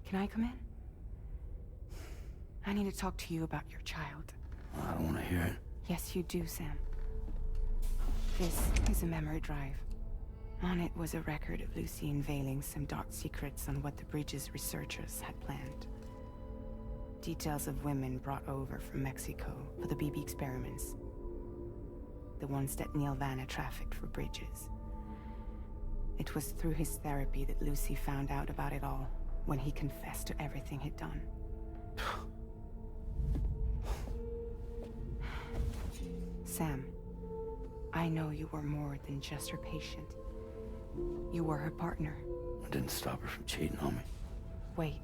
Can I come in? I need to talk to you about your child. I don't want to hear it. Yes, you do, Sam. This is a memory drive. On it was a record of Lucy unveiling some dark secrets on what the Bridges researchers had planned. Details of women brought over from Mexico for the BB experiments. The ones that Neil Vanna trafficked for Bridges. It was through his therapy that Lucy found out about it all, when he confessed to everything he'd done. Sam, I know you were more than just her patient. You were her partner. I didn't stop her from cheating on me. Wait.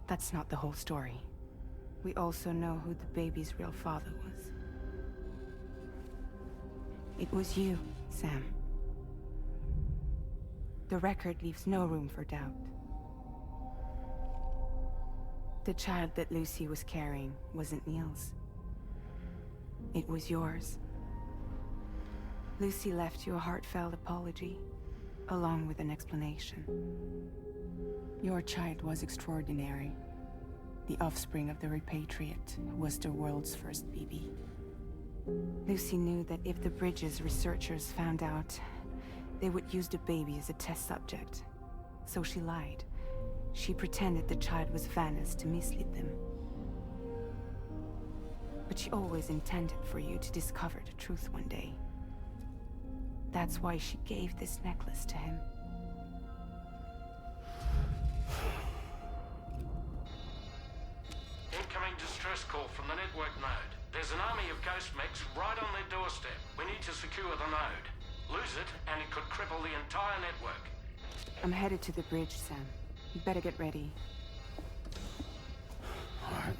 That's not the whole story. We also know who the baby's real father was. It was you, Sam. The record leaves no room for doubt. The child that Lucy was carrying wasn't Neil's. It was yours. Lucy left you a heartfelt apology, along with an explanation. Your child was extraordinary. The offspring of the repatriate who was the world's first BB. Lucy knew that if the Bridges researchers found out, they would use the baby as a test subject. So she lied. She pretended the child was Vanna's to mislead them. But she always intended for you to discover the truth one day. That's why she gave this necklace to him. Incoming distress call from the network node. There's an army of ghost mechs right on their doorstep. We need to secure the node. Lose it, and it could cripple the entire network. I'm headed to the bridge, Sam. You better get ready. All right.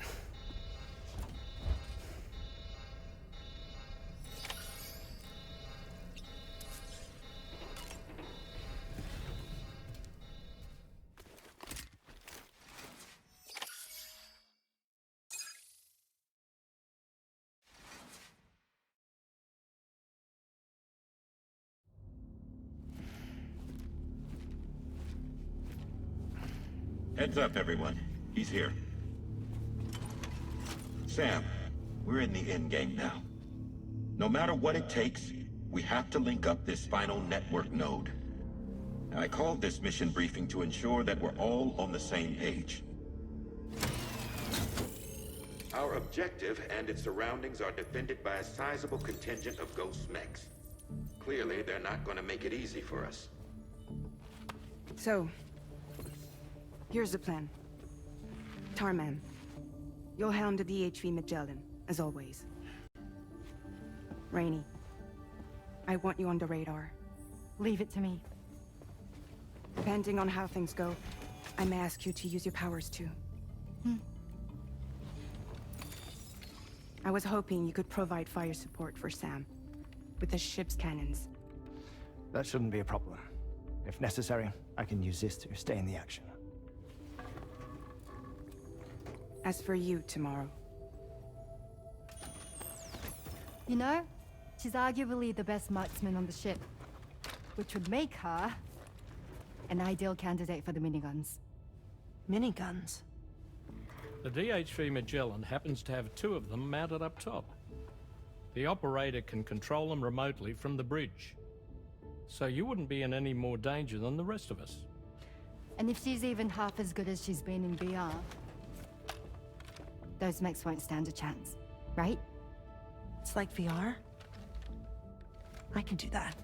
Heads up, everyone. He's here. Sam, we're in the endgame now. No matter what it takes, we have to link up this final network node. I called this mission briefing to ensure that we're all on the same page. Our objective and its surroundings are defended by a sizable contingent of ghost mechs. Clearly, they're not going to make it easy for us. So, here's the plan. Tarman, you'll helm the DHV Magellan, as always. Rainey, I want you on the radar. Leave it to me. Depending on how things go, I may ask you to use your powers too. I was hoping you could provide fire support for Sam, with the ship's cannons. That shouldn't be a problem. If necessary, I can use this to stay in the action. As for you, tomorrow. You know, she's arguably the best marksman on the ship, which would make her an ideal candidate for the miniguns. Miniguns? The DHV Magellan happens to have 2 of them mounted up top. The operator can control them remotely from the bridge. So you wouldn't be in any more danger than the rest of us. And if she's even half as good as she's been in VR, those mechs won't stand a chance, right? It's like VR? I can do that.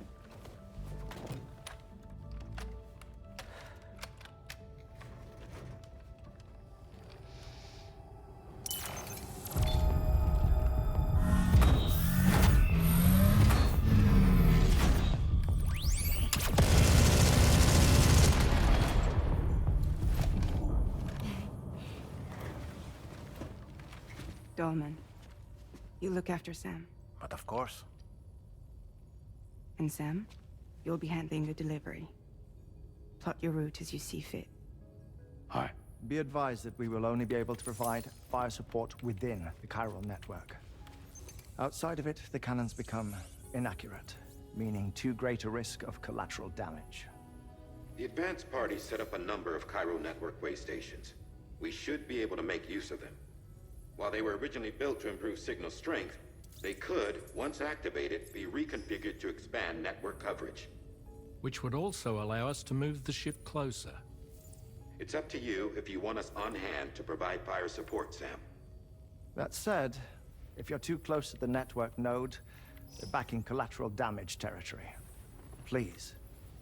Dolman, you look after Sam. But of course. And Sam, you'll be handling the delivery. Plot your route as you see fit. All right. Be advised that we will only be able to provide fire support within the chiral network. Outside of it, the cannons become inaccurate. meaning too great a risk of collateral damage. The advanced party set up a number of Cairo network way stations. We should be able to make use of them. While they were originally built to improve signal strength, they could, once activated, be reconfigured to expand network coverage. Which would also allow us to move the ship closer. It's up to you if you want us on hand to provide fire support, Sam. That said, if you're too close to the network node, you're back in collateral damage territory. Please,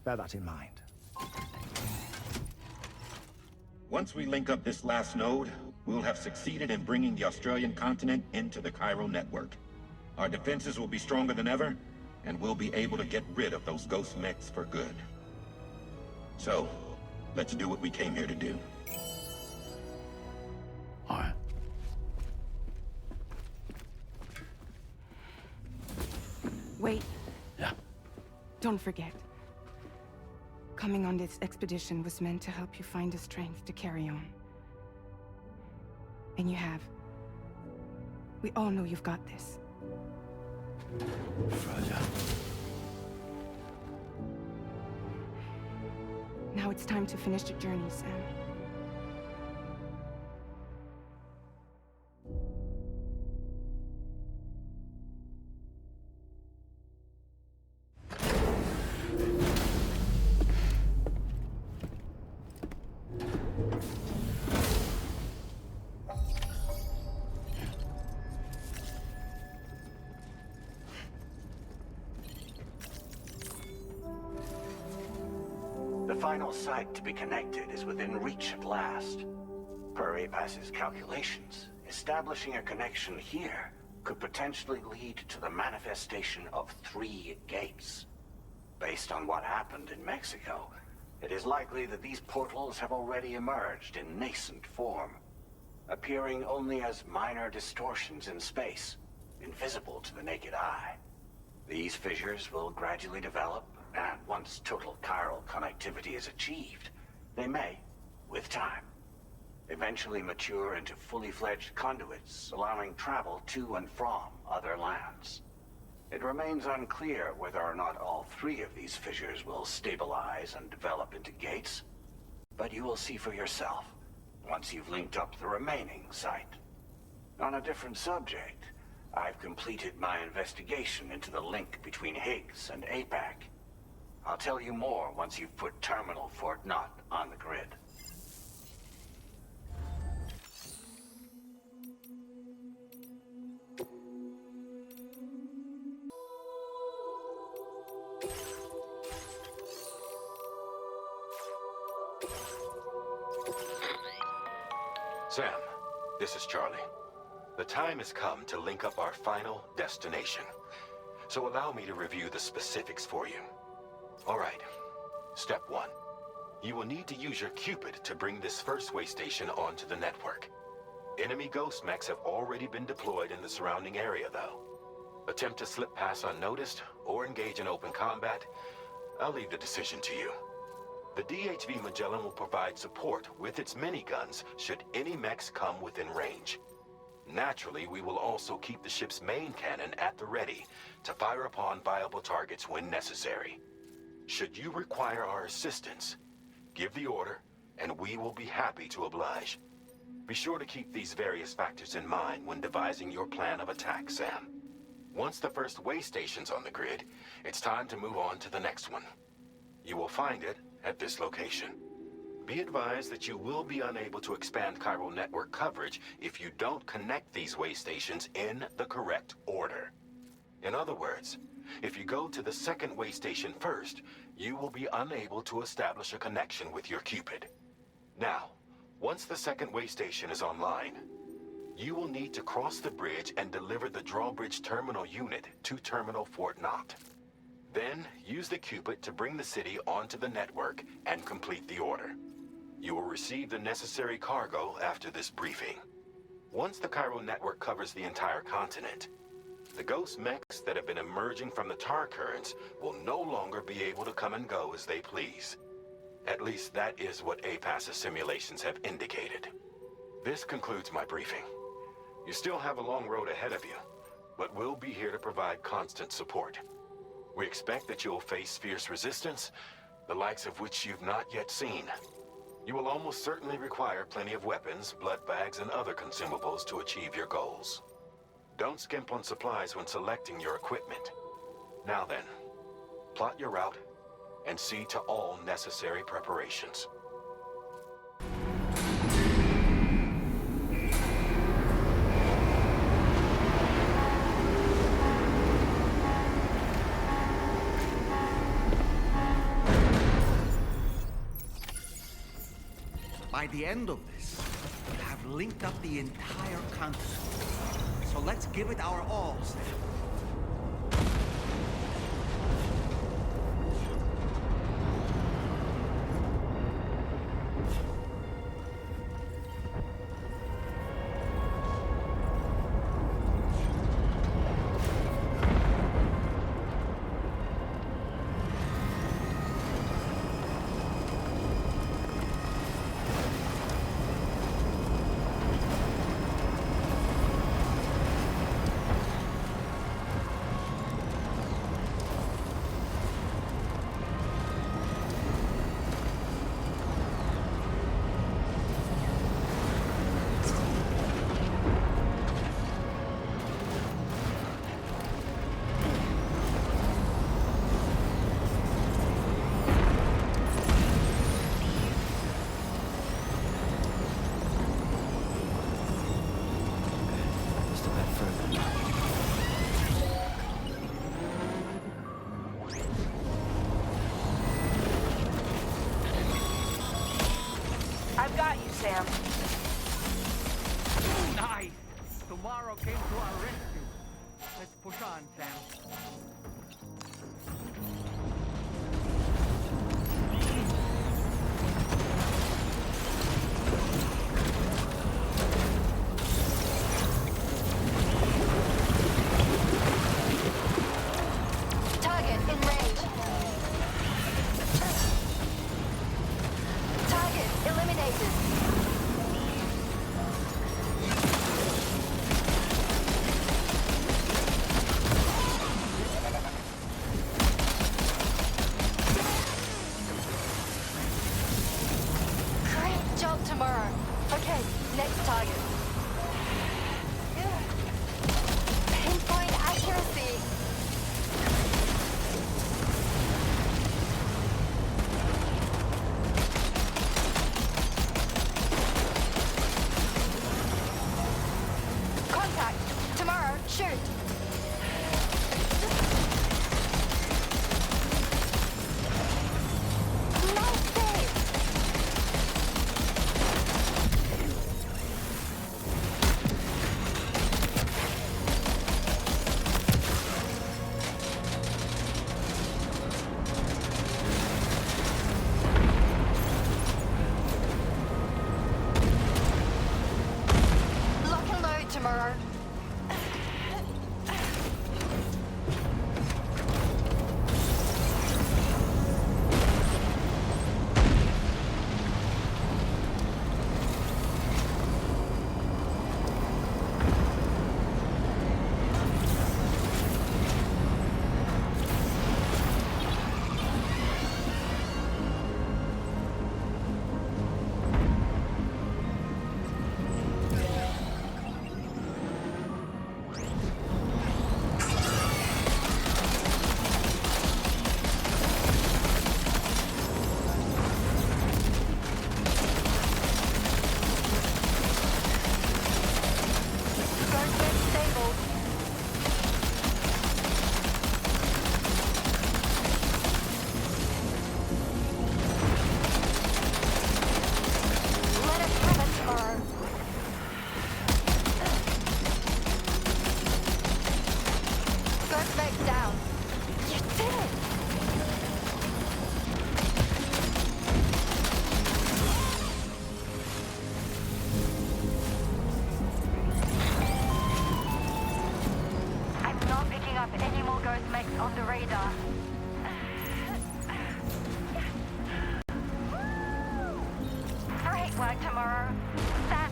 bear that in mind. Once we link up this last node, we'll have succeeded in bringing the Australian continent into the Cairo network. Our defenses will be stronger than ever, and we'll be able to get rid of those ghost mechs for good. So, let's do what we came here to do. All right. Wait, Yeah. don't forget. Coming on this expedition was meant to help you find the strength to carry on. And you have. We all know you've got this. Fragile. Now it's time to finish the journey, Sam. The final site to be connected is within reach at last. Per APAS's calculations, establishing a connection here could potentially lead to the manifestation of 3 gates. Based on what happened in Mexico, it is likely that these portals have already emerged in nascent form, appearing only as minor distortions in space, invisible to the naked eye. These fissures will gradually develop, and once total chiral connectivity is achieved, they may, with time, eventually mature into fully fledged conduits, allowing travel to and from other lands. It remains unclear whether or not all 3 of these fissures will stabilize and develop into gates, but you will see for yourself once you've linked up the remaining site. On a different subject, I've completed my investigation into the link between Higgs and APAC. I'll tell you more once you've put Terminal Fort Knott on the grid. Sam, this is Charlie. The time has come to link up our final destination. So allow me to review the specifics for you. All right. Step 1. You will need to use your Cupid to bring this first way station onto the network. Enemy ghost mechs have already been deployed in the surrounding area, though. Attempt to slip past unnoticed or engage in open combat, I'll leave the decision to you. The DHV Magellan will provide support with its miniguns should any mechs come within range. Naturally, we will also keep the ship's main cannon at the ready to fire upon viable targets when necessary. Should you require our assistance, give the order, and we will be happy to oblige. Be sure to keep these various factors in mind when devising your plan of attack, Sam. Once the first way station's on the grid, it's time to move on to the next one. You will find it at this location. Be advised that you will be unable to expand chiral network coverage if you don't connect these way stations in the correct order. In other words, if you go to the second way station first, you will be unable to establish a connection with your Cupid. Now, once the second way station is online, you will need to cross the bridge and deliver the drawbridge terminal unit to Terminal Fort Knott. Then, use the Cupid to bring the city onto the network and complete the order. You will receive the necessary cargo after this briefing. Once the chiral network covers the entire continent, the ghost mechs that have been emerging from the tar currents will no longer be able to come and go as they please. At least that is what APAS's simulations have indicated. This concludes my briefing. You still have a long road ahead of you, but we'll be here to provide constant support. We expect that you'll face fierce resistance, the likes of which you've not yet seen. You will almost certainly require plenty of weapons, blood bags, and other consumables to achieve your goals. Don't skimp on supplies when selecting your equipment. Now then, plot your route and see to all necessary preparations. By the end of this, we'll have linked up the entire continent. So let's give it our all, Sam. I've got you, Sam. Nice! Tomorrow came to our rescue. Let's push on, Sam. Target in range. Target eliminated. Great job tomorrow. Okay, next target. Pinpoint accuracy. Contact. Tomorrow, shoot. Nice save. Lock and load tomorrow. Guardsman stable. Let us have it tomorrow. Guardsman down. You did it! I'm not picking up any more ghost mechs on the radar. Great work tomorrow. That.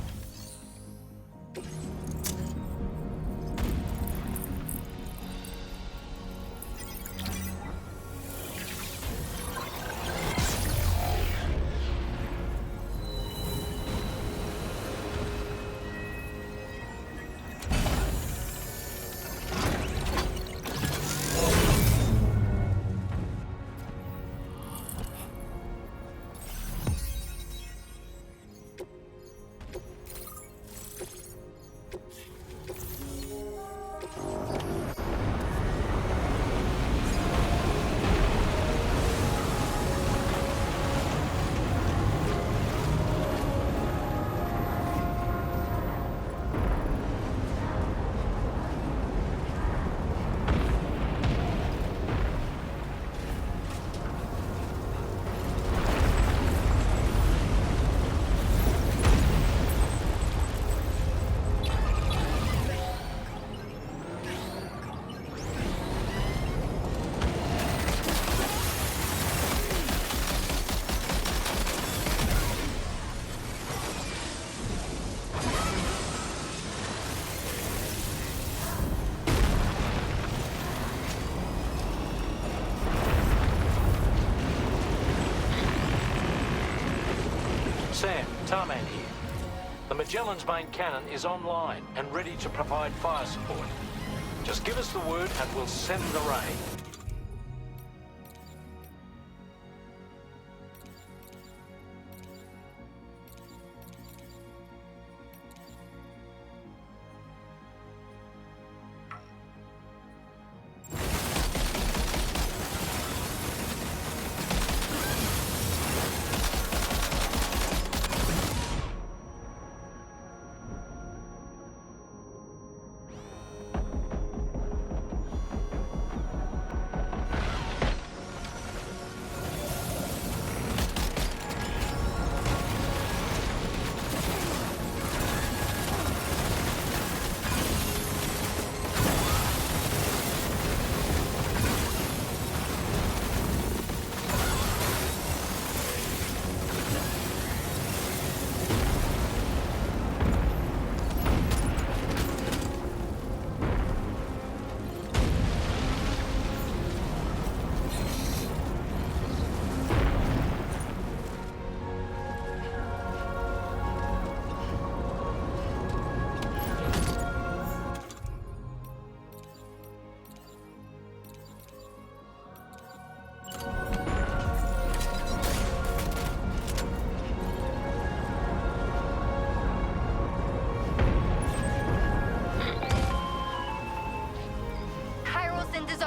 Tarman here. The Magellan's main cannon is online and ready to provide fire support. Just give us the word and we'll send the rain.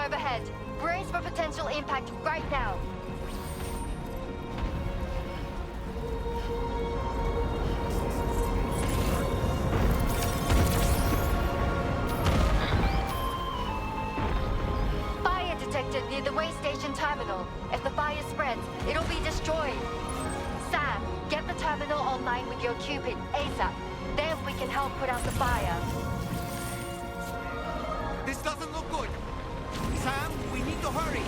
Overhead. Brace for potential impact right now. Fire detected near the way station terminal. If the fire spreads, it'll be destroyed. Sam, get the terminal online with your Cupid ASAP. Then we can help put out the fire. This doesn't look good. Sam, we need to hurry.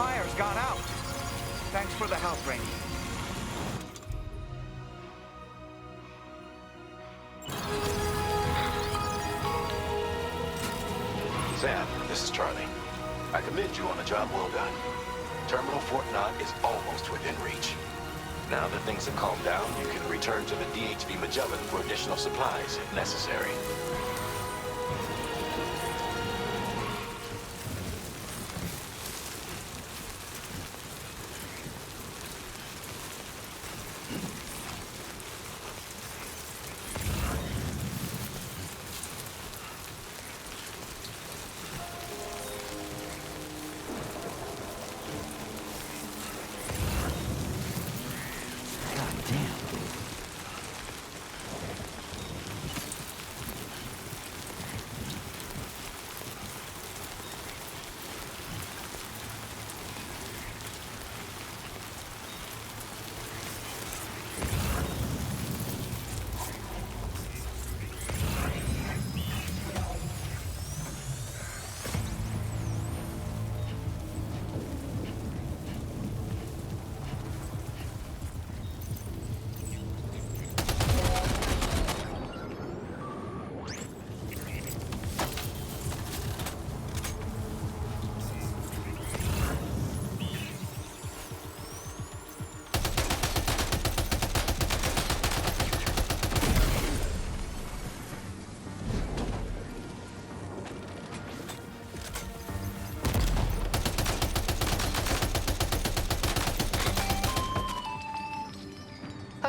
fire's gone out. Thanks for the help, Rainey. Sam, this is Charlie. I commend you on a job well done. Terminal Fort Knott is almost within reach. Now that things have calmed down, you can return to the DHV Magellan for additional supplies if necessary.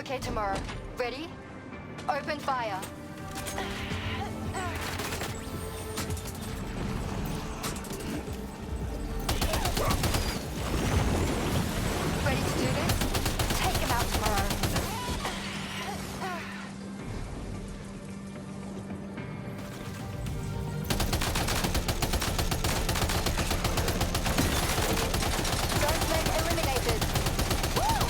Okay, tomorrow. Ready? Open fire. Ready to do this? Take him out tomorrow. Gunslave eliminated. Woo!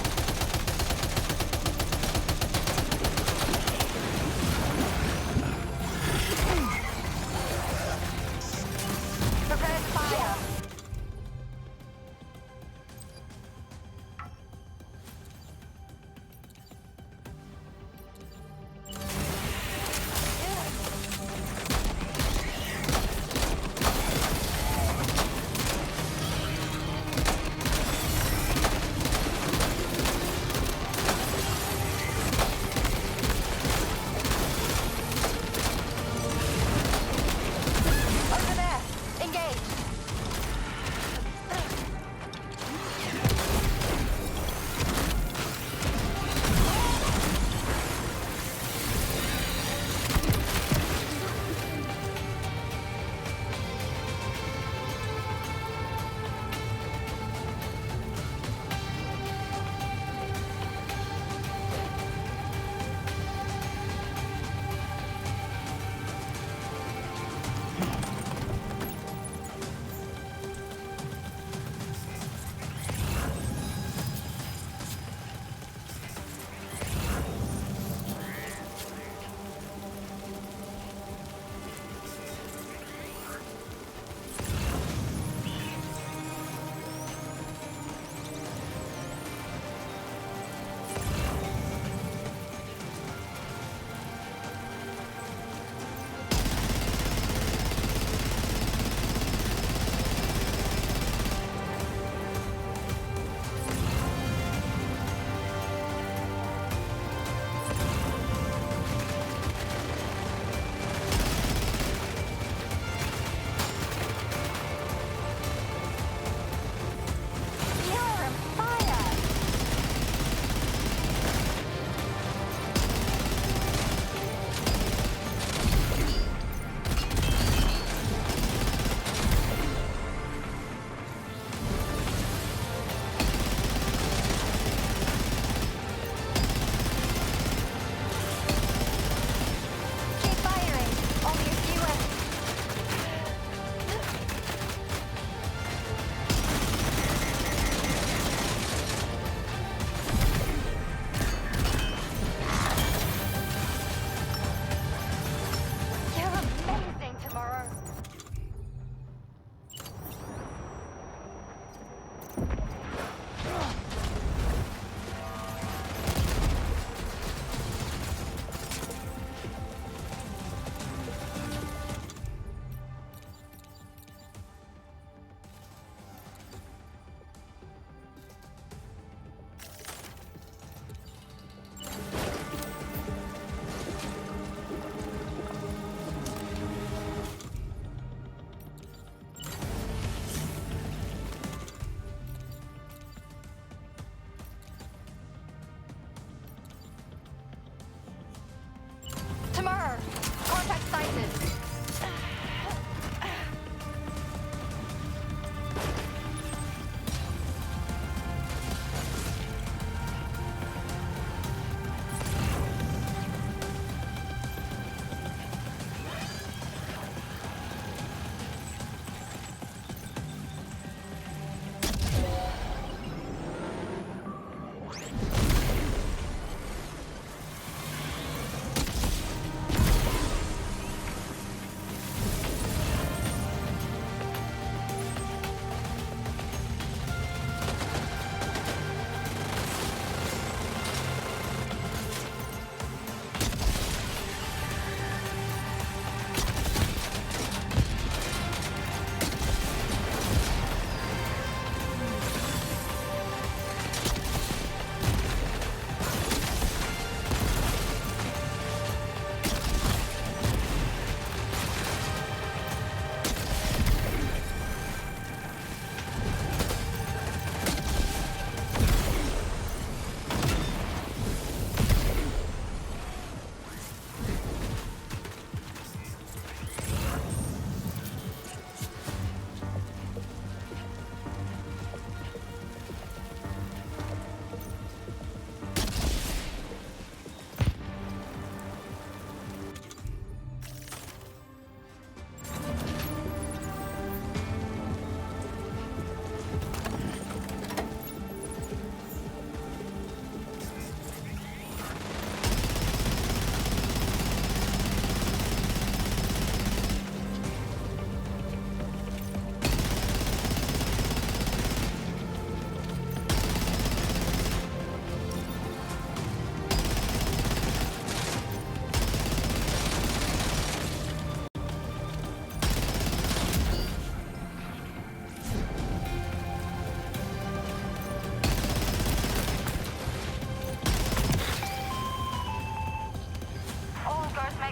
Tomorrow, contact sighted.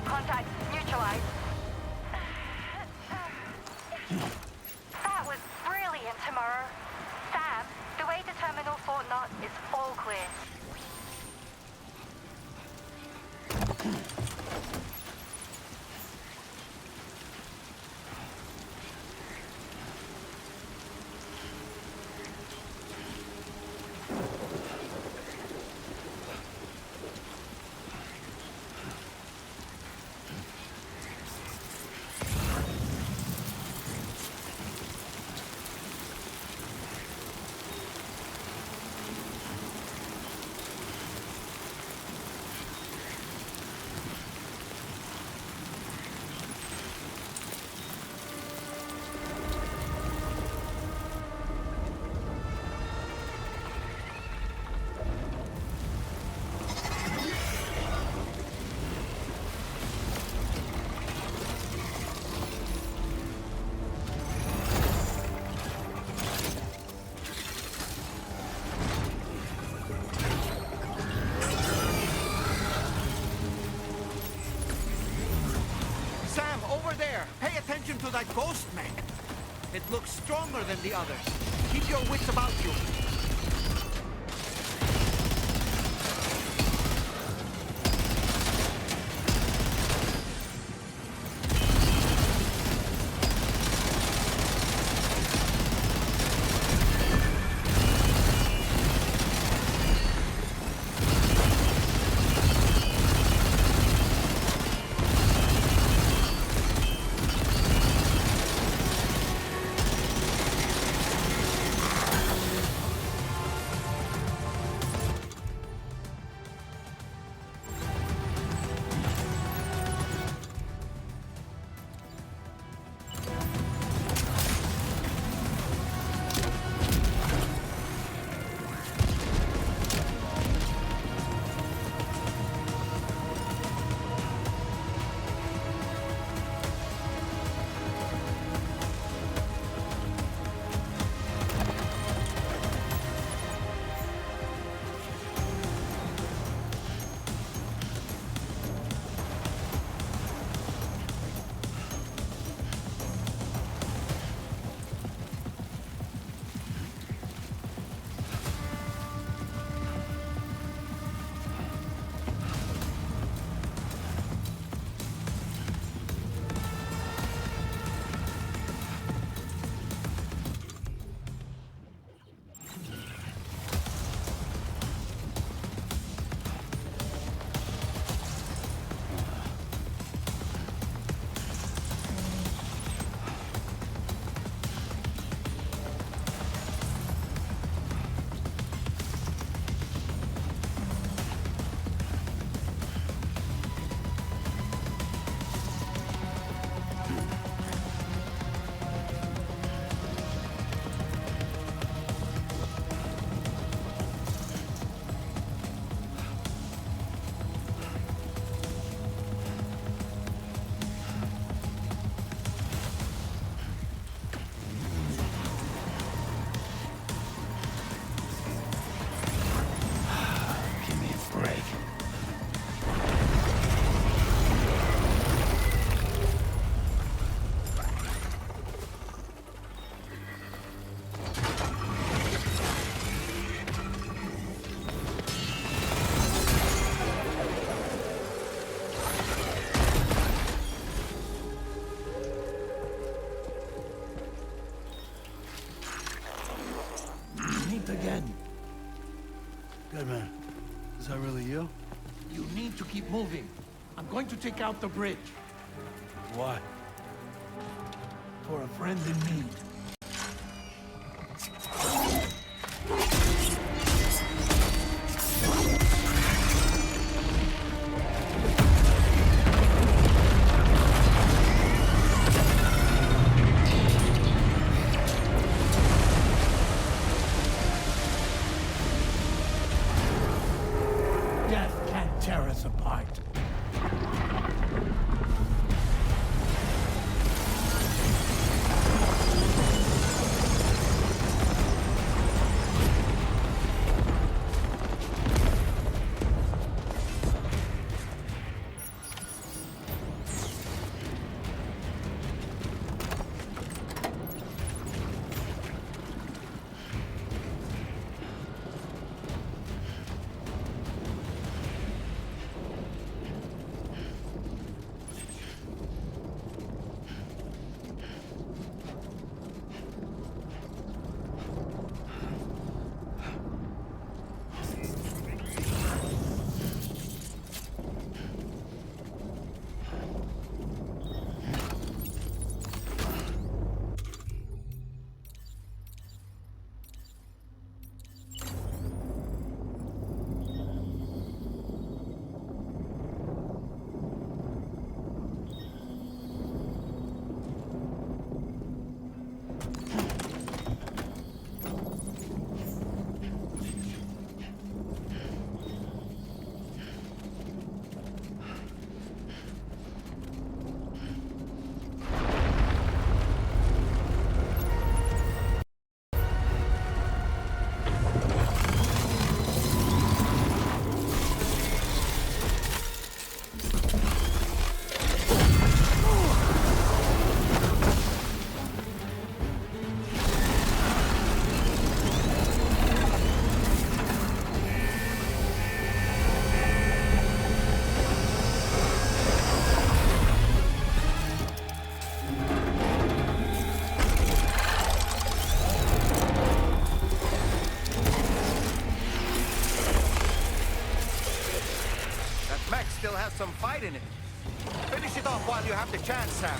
Contact neutralized. That was brilliant, Tomorrow. Sam, the way to Terminal Fort Knott is all clear. To that ghost mech. It looks stronger than the others. Keep your wits about you. Good man. Is that really you? You need to keep moving. I'm going to take out the bridge. Why? For a friend in need. Death can't tear us apart. Still has some fight in it. Finish it off while you have the chance, Sam.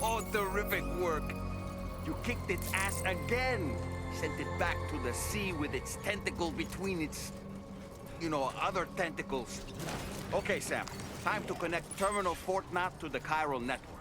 Oh, terrific work. You kicked its ass again. Sent it back to the sea with its tentacle between its, other tentacles. Okay, Sam. Time to connect Terminal Fort Map to the chiral network.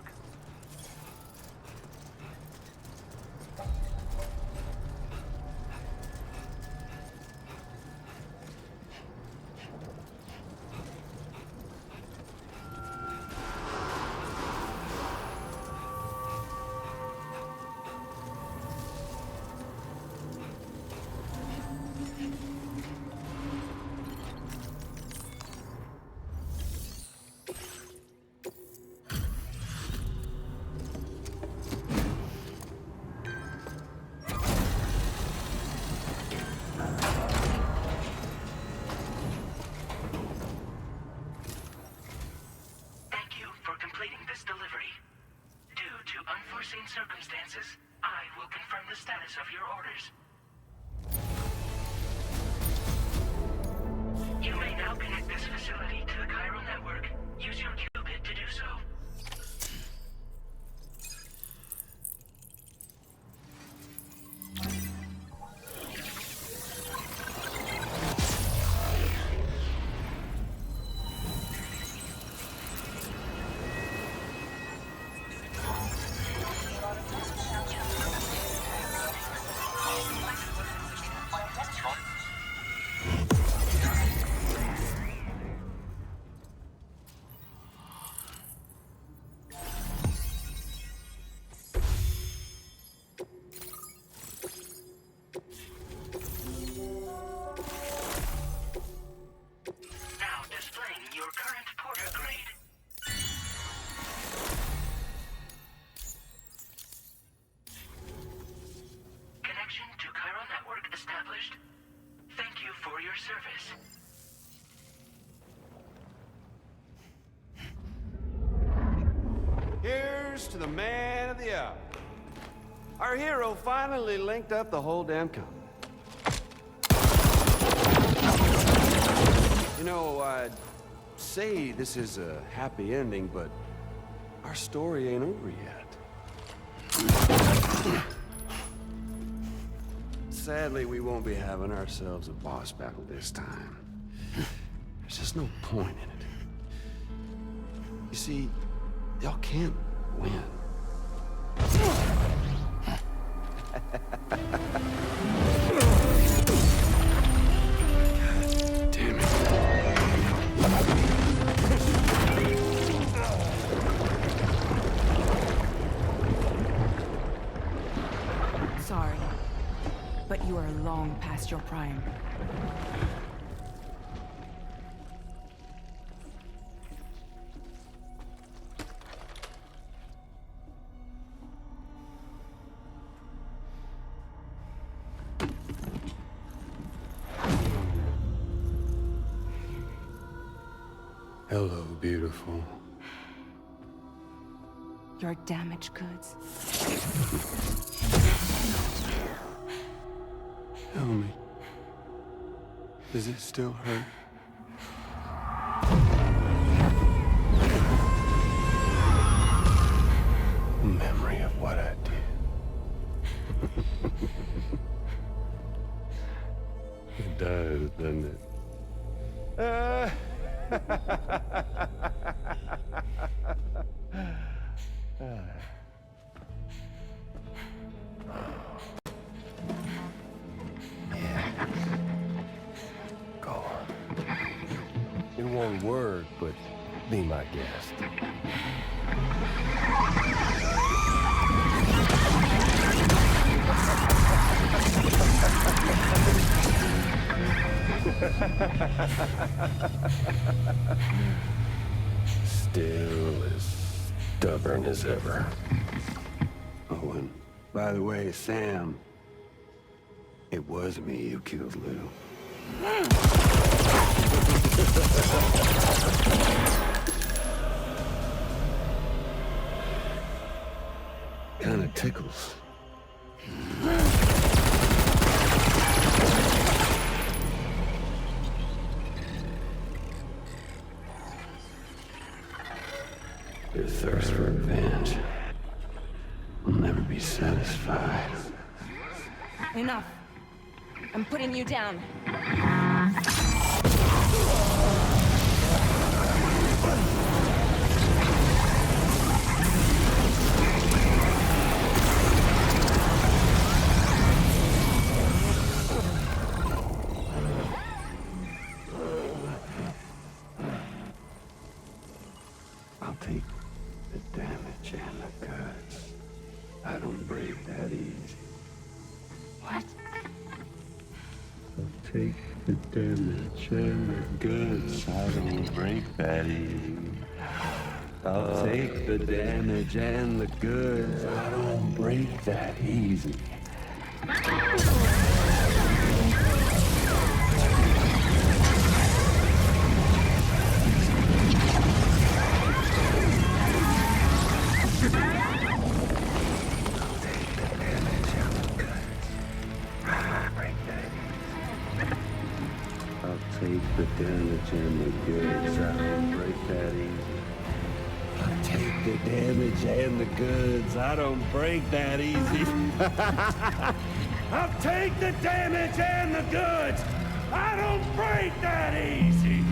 You may now connect this facility to the chiral network. Use your qubit to do so. Now displaying your current Porter grade. Connection to chiral network established. Thank you for your service. Here's to the man of the hour. Our hero finally linked up the whole damn company. You know, I'd say this is a happy ending, but our story ain't over yet. Sadly, we won't be having ourselves a boss battle this time. There's just no point in it. You see, y'all can't win. Damn it. Sorry, but you are long past your prime. Hello, beautiful. Your damaged goods. Tell me, does it still hurt? Memory of what I did. It does, doesn't it? Go on. In one word, but be my guest. Still as stubborn as ever. Oh, and by the way, Sam, it was me who killed Lou. Kinda tickles. Your thirst for revenge will never be satisfied. Enough. I'm putting you down. I'll take the damage and the goods. I don't break that easy. What? I'll take the damage and the goods. I don't break that easy. I'll take the damage and the goods. I don't break that easy. I'll take the damage and the goods. I don't break that easy. I'll take the damage and the goods. I don't break that easy. I'll take the damage and the goods. I don't break that easy.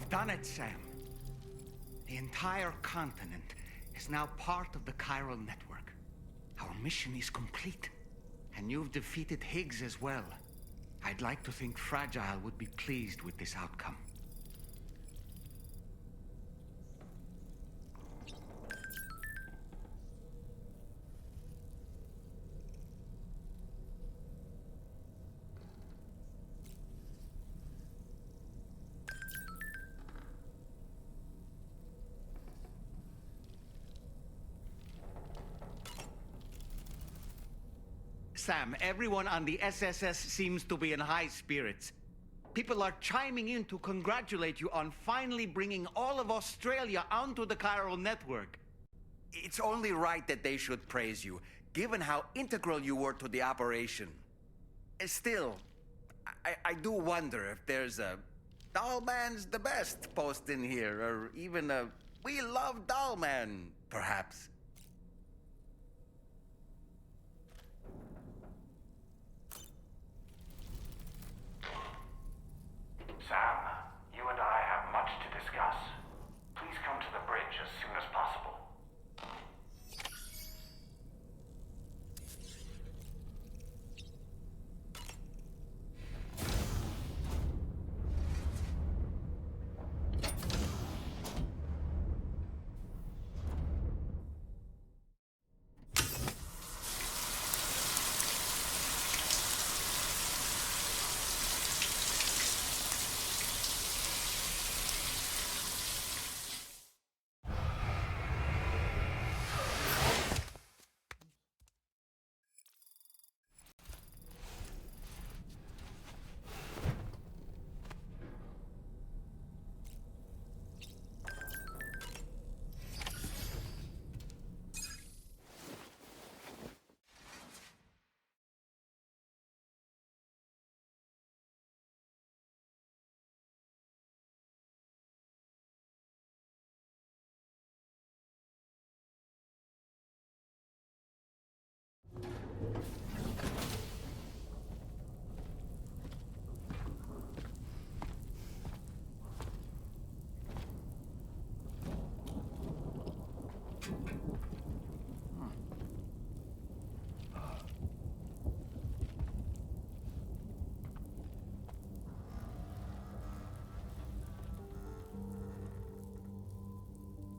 Done it, Sam. The entire continent is now part of the chiral network. Our mission is complete. And you've defeated Higgs as well. I'd like to think Fragile would be pleased with this outcome. Sam, everyone on the SSS seems to be in high spirits. People are chiming in to congratulate you on finally bringing all of Australia onto the chiral network. It's only right that they should praise you, given how integral you were to the operation. Still, I do wonder if there's a Dollman's the best post in here, or even a We Love Dollman, perhaps. Sam, you and I have much to discuss. Please come to the bridge as soon as possible.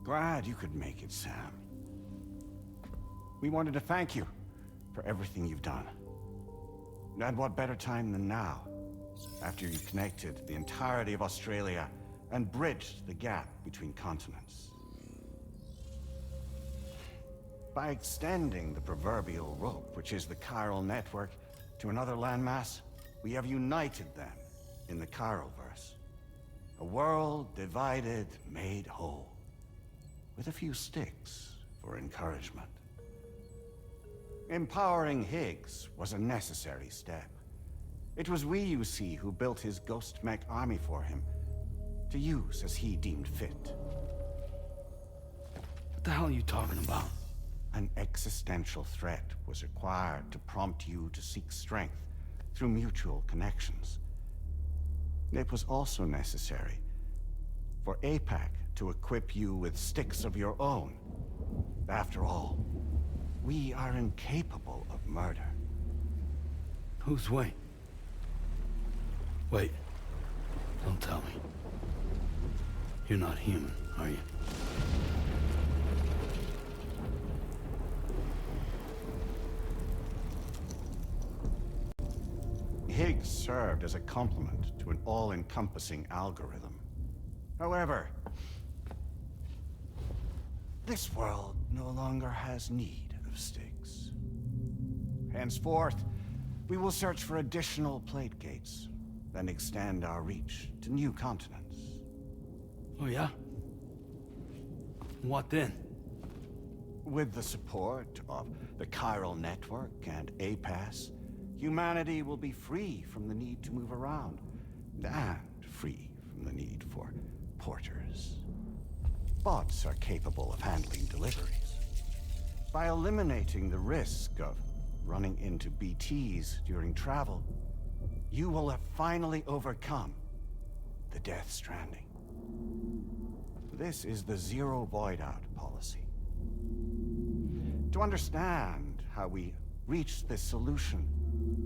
Glad you could make it, Sam. We wanted to thank you for everything you've done. And what better time than now, after you connected the entirety of Australia and bridged the gap between continents. By extending the proverbial rope, which is the chiral network, to another landmass, we have united them in the Chiralverse. A world divided, made whole, with a few sticks for encouragement. Empowering Higgs was a necessary step. It was we, you see, who built his ghost mech army for him, to use as he deemed fit. What the hell are you talking about? An existential threat was required to prompt you to seek strength through mutual connections. It was also necessary for APAC to equip you with sticks of your own. After all, we are incapable of murder. Who's Wayne? Wait. Don't tell me. You're not human, are you? Higgs served as a complement to an all-encompassing algorithm. However, this world no longer has need of sticks. Henceforth, we will search for additional plate gates, then extend our reach to new continents. Oh yeah? What then? With the support of the chiral network and APAS, humanity will be free from the need to move around, and free from the need for porters. Bots are capable of handling deliveries. By eliminating the risk of running into BTs during travel, you will have finally overcome the Death Stranding. This is the Zero Void Out policy. To understand how we reached this solution,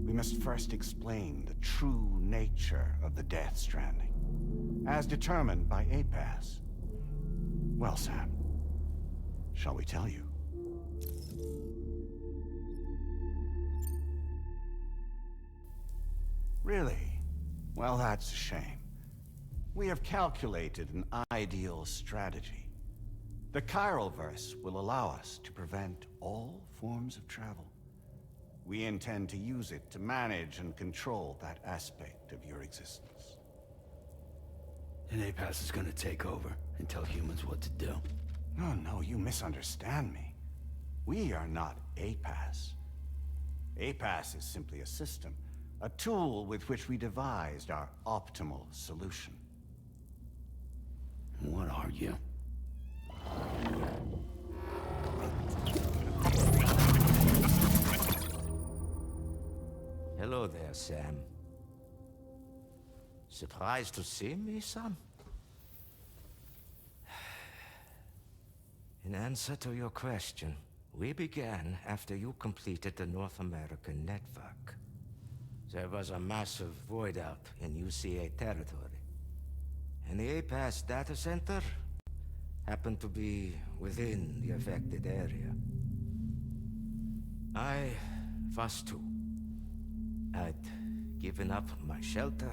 we must first explain the true nature of the Death Stranding, as determined by APAS. Well, Sam, shall we tell you? Really? Well, that's a shame. We have calculated an ideal strategy. The Chiralverse will allow us to prevent all forms of travel. We intend to use it to manage and control that aspect of your existence. And APAS is gonna take over and tell humans what to do. No, you misunderstand me. We are not APAS. APAS is simply a system, a tool with which we devised our optimal solution. What are you? Hello there, Sam. Surprised to see me, son? In answer to your question, we began after you completed the North American network. There was a massive void out in UCA territory, and the APAS data center happened to be within the affected area. I was too. I'd given up my shelter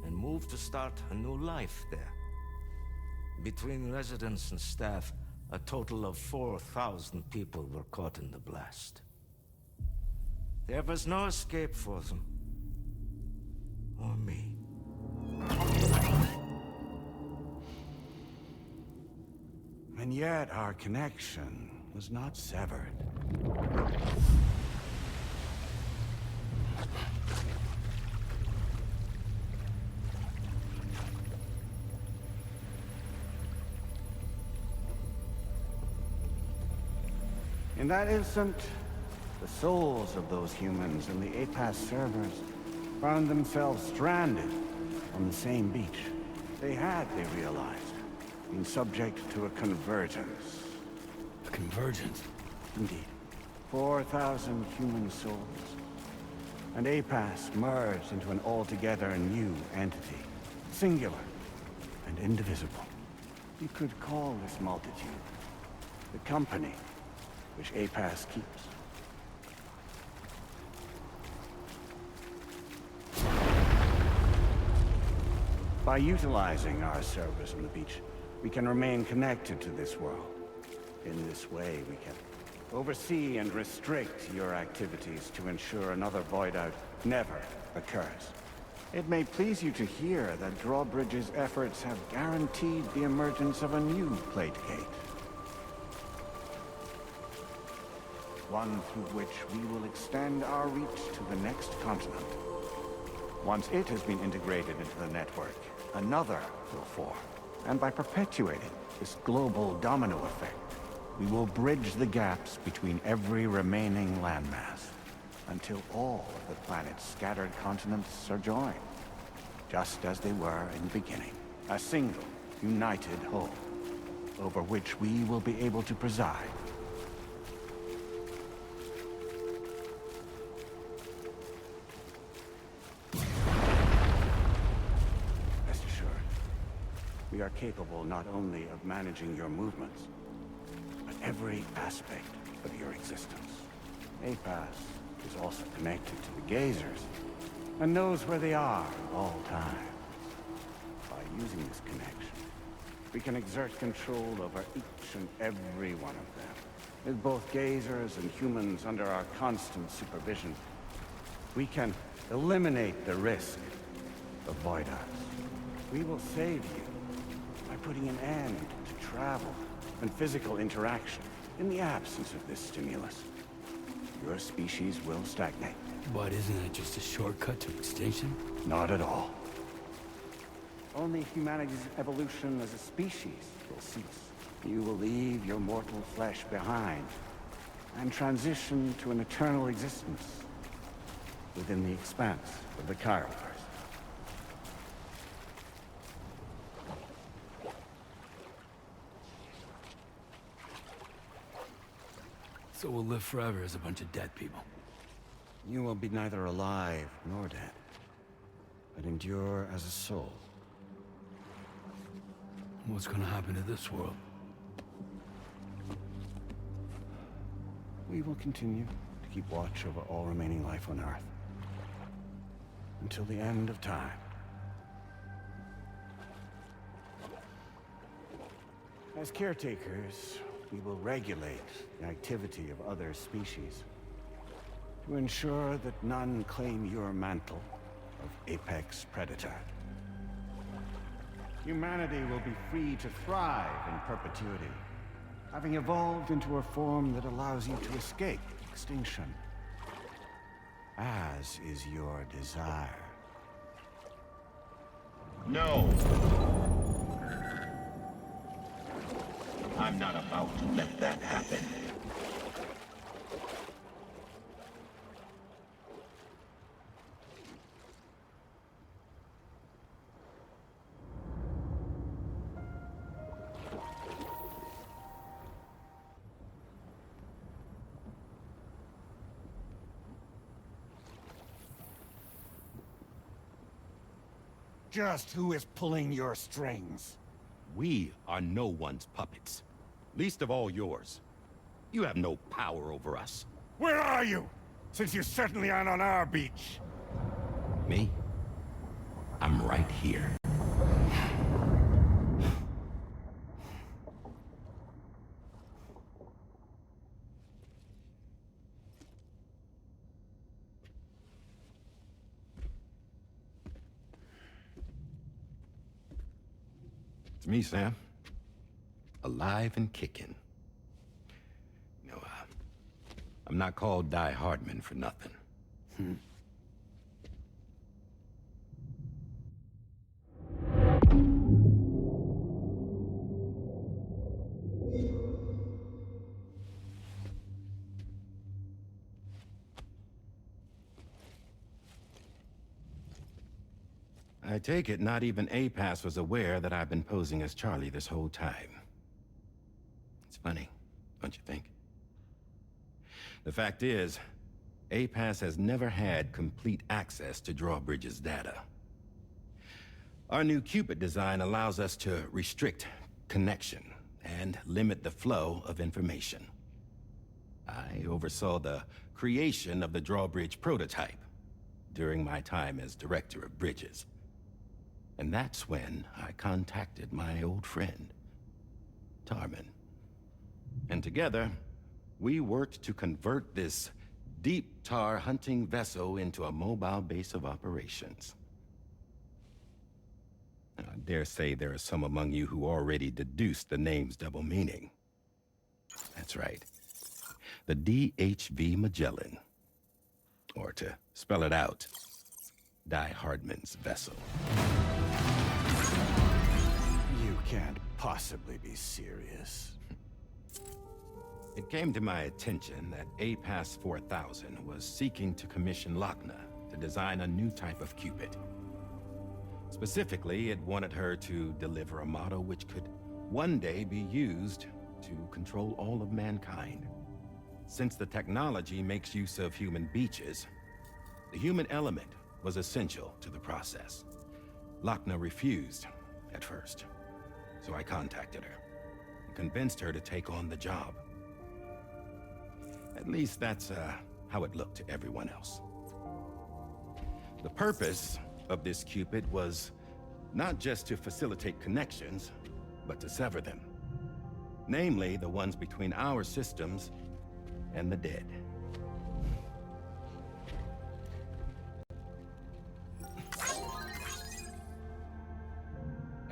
and moved to start a new life there. Between residents and staff, a total of 4,000 people were caught in the blast. There was no escape for them. Or me. And yet our connection was not severed. In that instant, the souls of those humans in the APAS servers found themselves stranded on the same beach. They realized, been subject to a convergence. A convergence? Indeed. 4,000 human souls. And APAS merged into an altogether new entity. Singular and indivisible. You could call this multitude the company which APAS keeps. By utilizing our servers on the beach, we can remain connected to this world. In this way, we can oversee and restrict your activities to ensure another void out never occurs. It may please you to hear that Drawbridge's efforts have guaranteed the emergence of a new plate gate. One through which we will extend our reach to the next continent. Once it has been integrated into the network, another will form. And by perpetuating this global domino effect, we will bridge the gaps between every remaining landmass, until all of the planet's scattered continents are joined, just as they were in the beginning. A single, united whole, over which we will be able to preside. Rest assured, we are capable not only of managing your movements, but every aspect of your existence. APAS is also connected to the gazers, and knows where they are at all times. By using this connection, we can exert control over each and every one of them. With both gazers and humans under our constant supervision, we can eliminate the risk of void outs. We will save you by putting an end to travel and physical interaction in the absence of this stimulus. Your species will stagnate. But isn't it just a shortcut to extinction? Not at all. Only humanity's evolution as a species will cease. You will leave your mortal flesh behind and transition to an eternal existence within the expanse of the Chiroverse. So we'll live forever as a bunch of dead people. You will be neither alive nor dead, but endure as a soul. What's gonna happen to this world? We will continue to keep watch over all remaining life on Earth. Until the end of time. As caretakers, we will regulate the activity of other species to ensure that none claim your mantle of apex predator. Humanity will be free to thrive in perpetuity, having evolved into a form that allows you to escape extinction, as is your desire. No! I'm not about to let that happen. Just who is pulling your strings? We are no one's puppets. Least of all yours. You have no power over us. Where are you? Since you certainly aren't on our beach. Me? I'm right here. It's me, Sam. Alive and kicking. You know, I'm not called Die Hardman for nothing. I take it not even APAS was aware that I've been posing as Charlie this whole time. It's funny, don't you think? The fact is, APAS has never had complete access to Drawbridge's data. Our new Cupid design allows us to restrict connection and limit the flow of information. I oversaw the creation of the Drawbridge prototype during my time as Director of Bridges. And that's when I contacted my old friend, Tarman. And together, we worked to convert this deep tar hunting vessel into a mobile base of operations. I dare say there are some among you who already deduced the name's double meaning. That's right. The DHV Magellan. Or to spell it out, Die Hardman's vessel. You can't possibly be serious. It came to my attention that APAS 4000 was seeking to commission Lochna to design a new type of Cupid. Specifically, it wanted her to deliver a model which could one day be used to control all of mankind. Since the technology makes use of human beaches, the human element was essential to the process. Lochna refused at first, so I contacted her and convinced her to take on the job. At least that's how it looked to everyone else. The purpose of this Cupid was not just to facilitate connections, but to sever them. Namely, the ones between our systems and the dead.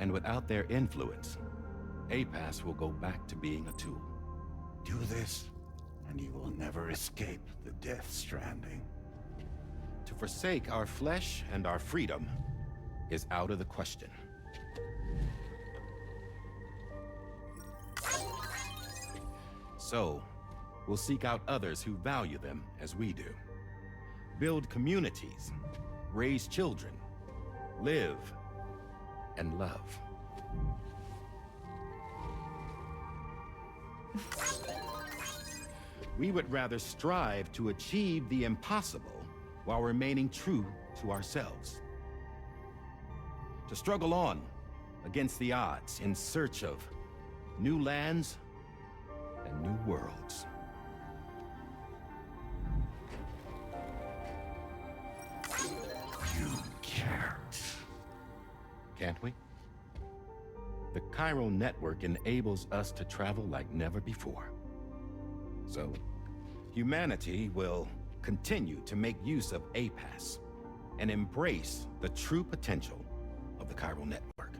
And without their influence, APAS will go back to being a tool. Do this, and you will never escape the Death Stranding. To forsake our flesh and our freedom is out of the question. So, we'll seek out others who value them as we do. Build communities, raise children, live, and love. We would rather strive to achieve the impossible while remaining true to ourselves. To struggle on against the odds in search of new lands and new worlds. You can't. Can't we? The chiral network enables us to travel like never before. So, humanity will continue to make use of APAS and embrace the true potential of the chiral network.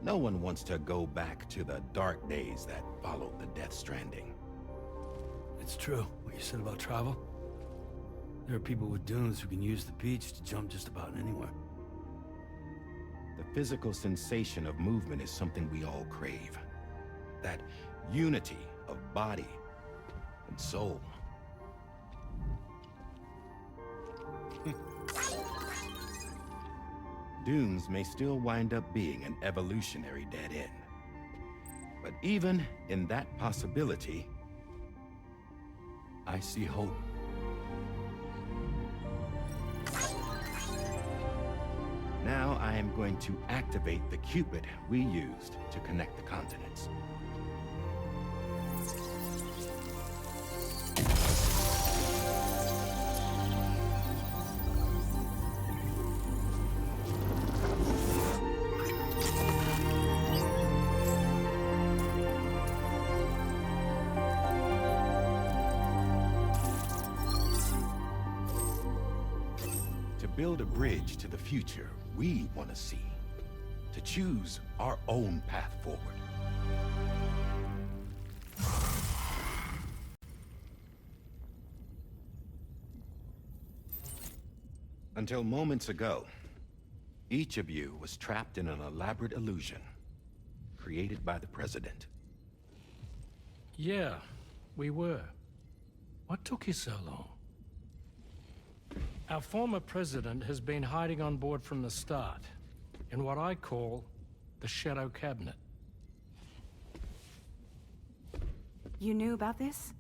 No one wants to go back to the dark days that followed the Death Stranding. It's true, what you said about travel. There are people with dunes who can use the beach to jump just about anywhere. The physical sensation of movement is something we all crave. That unity of body and soul. Dunes may still wind up being an evolutionary dead end. But even in that possibility, I see hope. Now I am going to activate the Cupid we used to connect the continents. To build a bridge to the future we want to see. To choose our own path forward. Until moments ago, each of you was trapped in an elaborate illusion created by the President. Yeah, we were. What took you so long? Our former president has been hiding on board from the start, in what I call the Shadow Cabinet. You knew about this?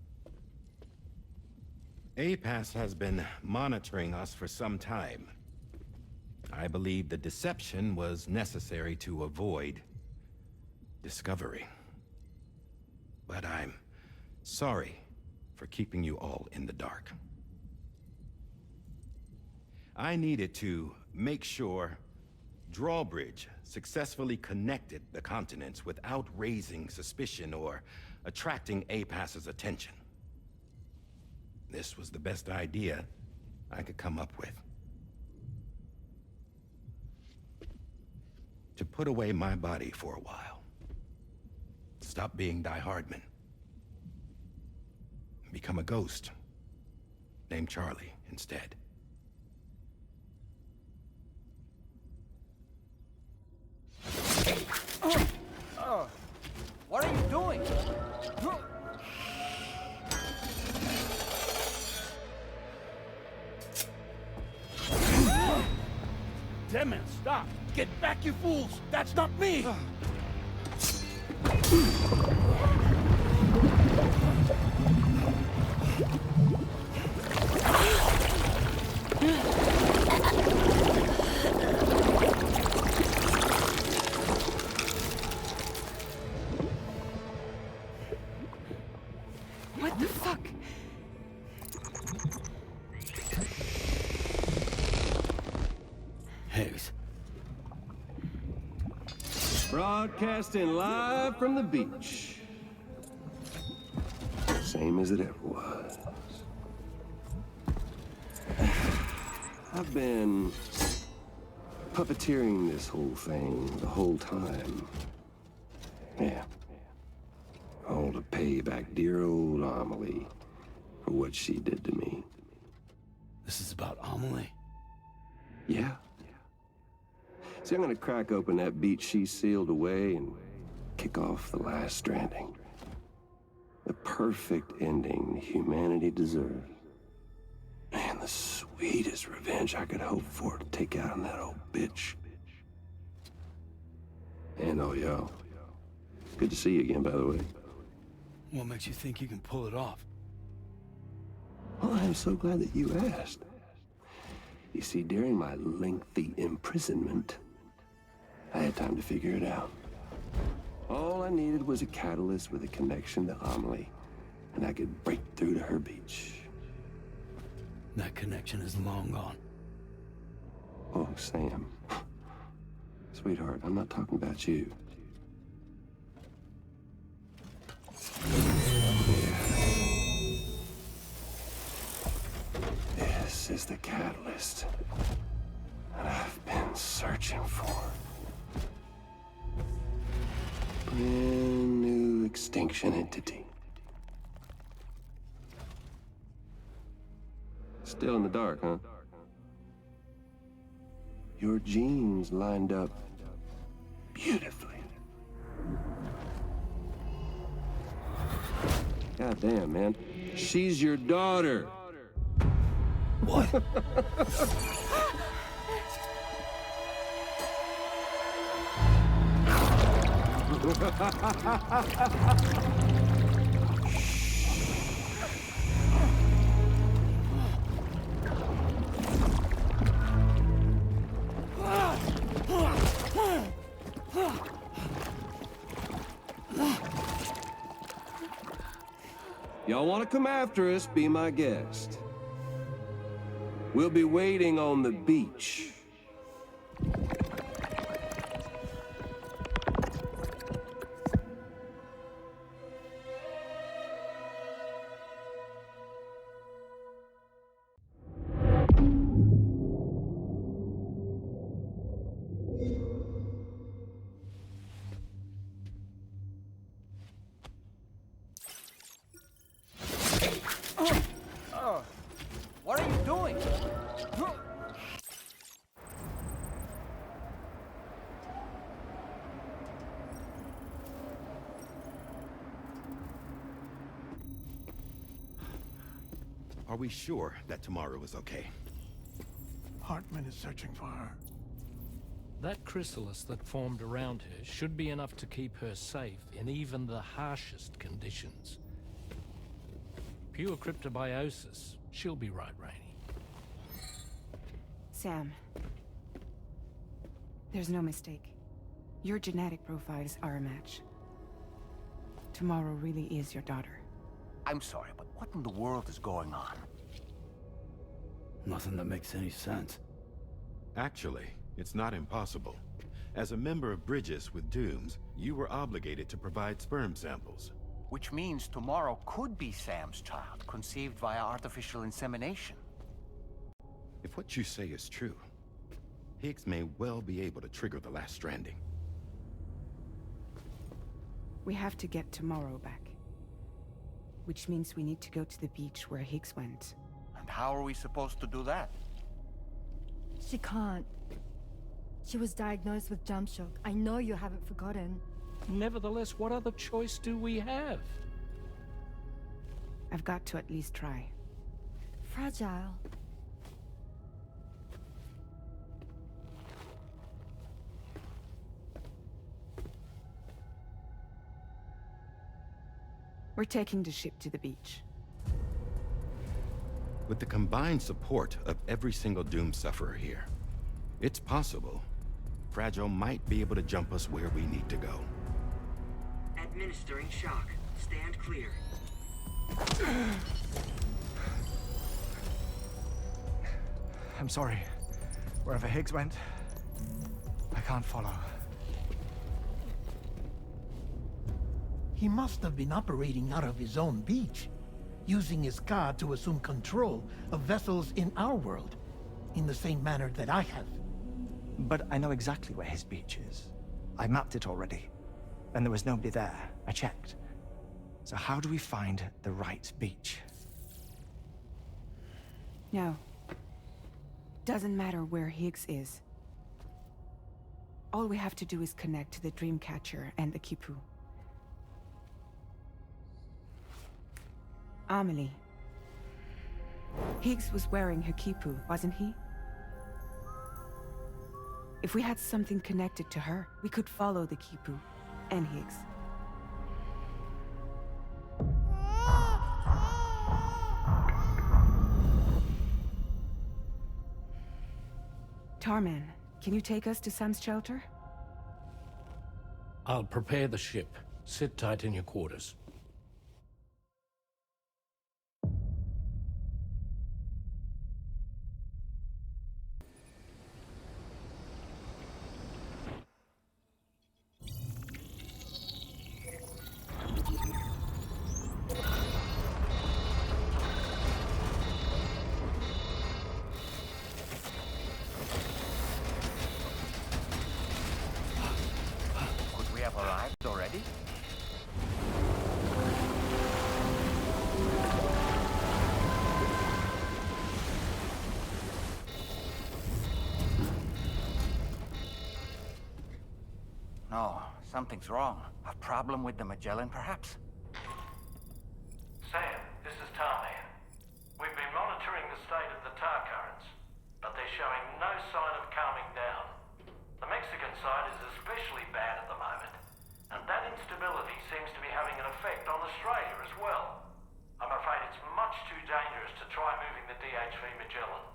APAS has been monitoring us for some time. I believe the deception was necessary to avoid discovery. But I'm sorry for keeping you all in the dark. I needed to make sure drawbridge successfully connected the continents without raising suspicion or attracting APAS's attention. This was the best idea I could come up with. To put away my body for a while. Stop being Die Hardman. Become a ghost. Named Charlie instead. What are you doing? Damn man, stop! Get back, you fools! That's not me! What the fuck? Higgs. Broadcasting live from the beach. Same as it ever was. I've been puppeteering this whole thing the whole time. Yeah. All to pay back dear old Amelie for what she did to me. This is about Amelie? Yeah. See, I'm gonna crack open that beach she sealed away and kick off the last stranding. The perfect ending humanity deserves. And the sweetest revenge I could hope for to take out on that old bitch. And oh, yo. Good to see you again, by the way. What makes you think you can pull it off? Well, I'm so glad that you asked. You see, during my lengthy imprisonment, I had time to figure it out. All I needed was a catalyst with a connection to Amelie, and I could break through to her beach. That connection is long gone. Oh, Sam. Sweetheart, I'm not talking about you. This is the catalyst that I've been searching for. Brand new extinction entity. Still in the dark, huh? Your genes lined up beautifully. God damn, man. She's your daughter. What? Y'all want to come after us, be my guest. We'll be waiting on the beach. What are you doing? Are we sure that tomorrow is okay? Hartman is searching for her. That chrysalis that formed around her should be enough to keep her safe in even the harshest conditions. Pure cryptobiosis. She'll be right, Rainey. Sam. There's no mistake. Your genetic profiles are a match. Tomorrow really is your daughter. I'm sorry, but what in the world is going on? Nothing that makes any sense. Actually, it's not impossible. As a member of Bridges with Dooms, you were obligated to provide sperm samples. Which means tomorrow could be Sam's child, conceived via artificial insemination. If what you say is true, Higgs may well be able to trigger the last stranding. We have to get tomorrow back. Which means we need to go to the beach where Higgs went. And how are we supposed to do that? She can't. She was diagnosed with jump shock. I know you haven't forgotten. Nevertheless, what other choice do we have? I've got to at least try. Fragile. We're taking the ship to the beach. With the combined support of every single Doom sufferer here, it's possible Fragile might be able to jump us where we need to go. Administering shock. Stand clear. I'm sorry. Wherever Higgs went, I can't follow. He must have been operating out of his own beach, using his car to assume control of vessels in our world, in the same manner that I have. But I know exactly where his beach is. I mapped it already, and there was nobody there. I checked. So how do we find the right beach? No. Doesn't matter where Higgs is. All we have to do is connect to the Dreamcatcher and the Kipu. Amelie. Higgs was wearing her Kipu, wasn't he? If we had something connected to her, we could follow the Kipu and Higgs. Tarman, can you take us to Sam's shelter? I'll prepare the ship. Sit tight in your quarters. Could we have arrived already? No, something's wrong. A problem with the Magellan, perhaps? Sam, this is Tarman. We've been monitoring the state of the tar currents, but they're showing no sign of calming down. The Mexican side is especially bad at the moment, and that instability seems to be having an effect on Australia as well. I'm afraid it's much too dangerous to try moving the DHV Magellan.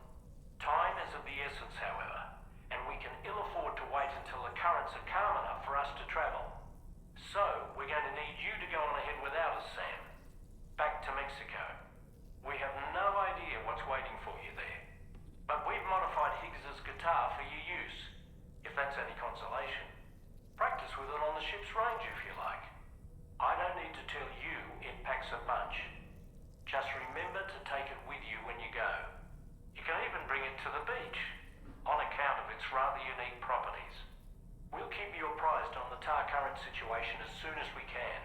Time is of the essence, however, and we can ill afford to wait until the currents are calm enough for us to travel. So, we're going to need you to go on ahead without us, Sam. Back to Mexico. We have no idea what's waiting for you there. But we've modified Higgs's guitar for your use, if that's any consolation. Practice with it on the ship's range if you like. I don't need to tell you it packs a punch. Just remember to take it with you when you go. You can even bring it to the beach, on account of its rather unique properties. We'll keep you apprised on the tar current situation as soon as we can.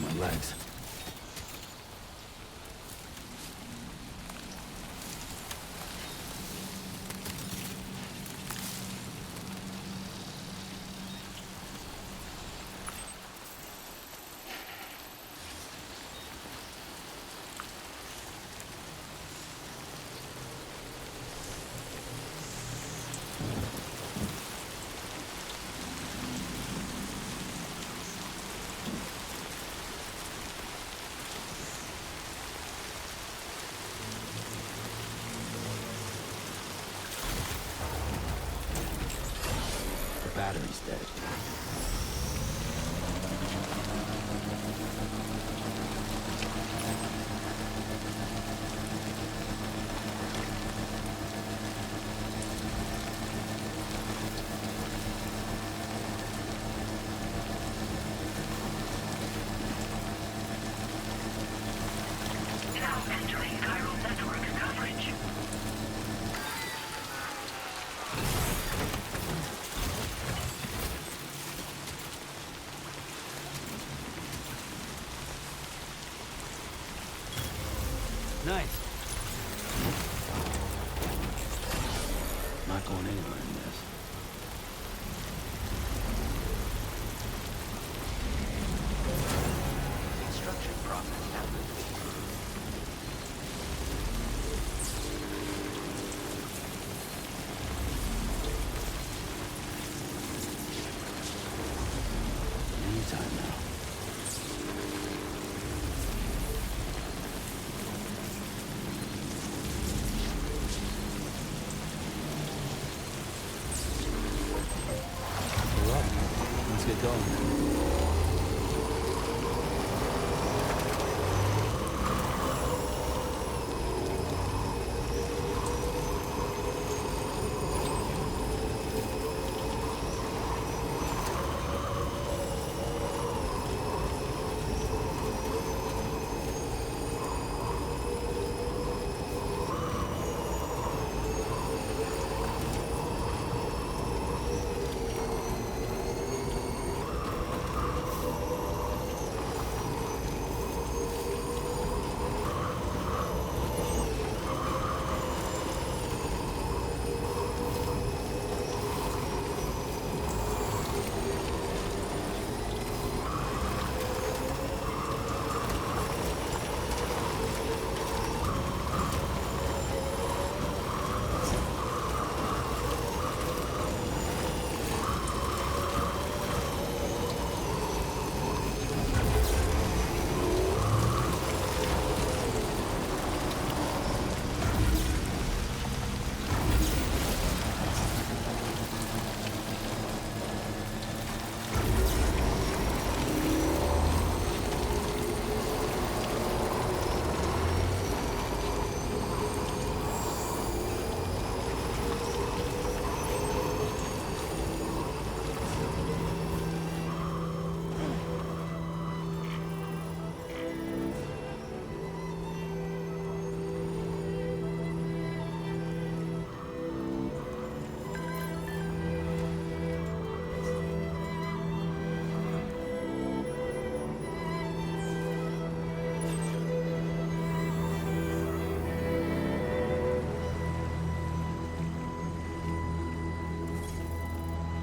my legs. Battery's dead. Now entering chiral network coverage. Nice. Not going anywhere in this. Instruction process now complete. Anytime now. Let's get going.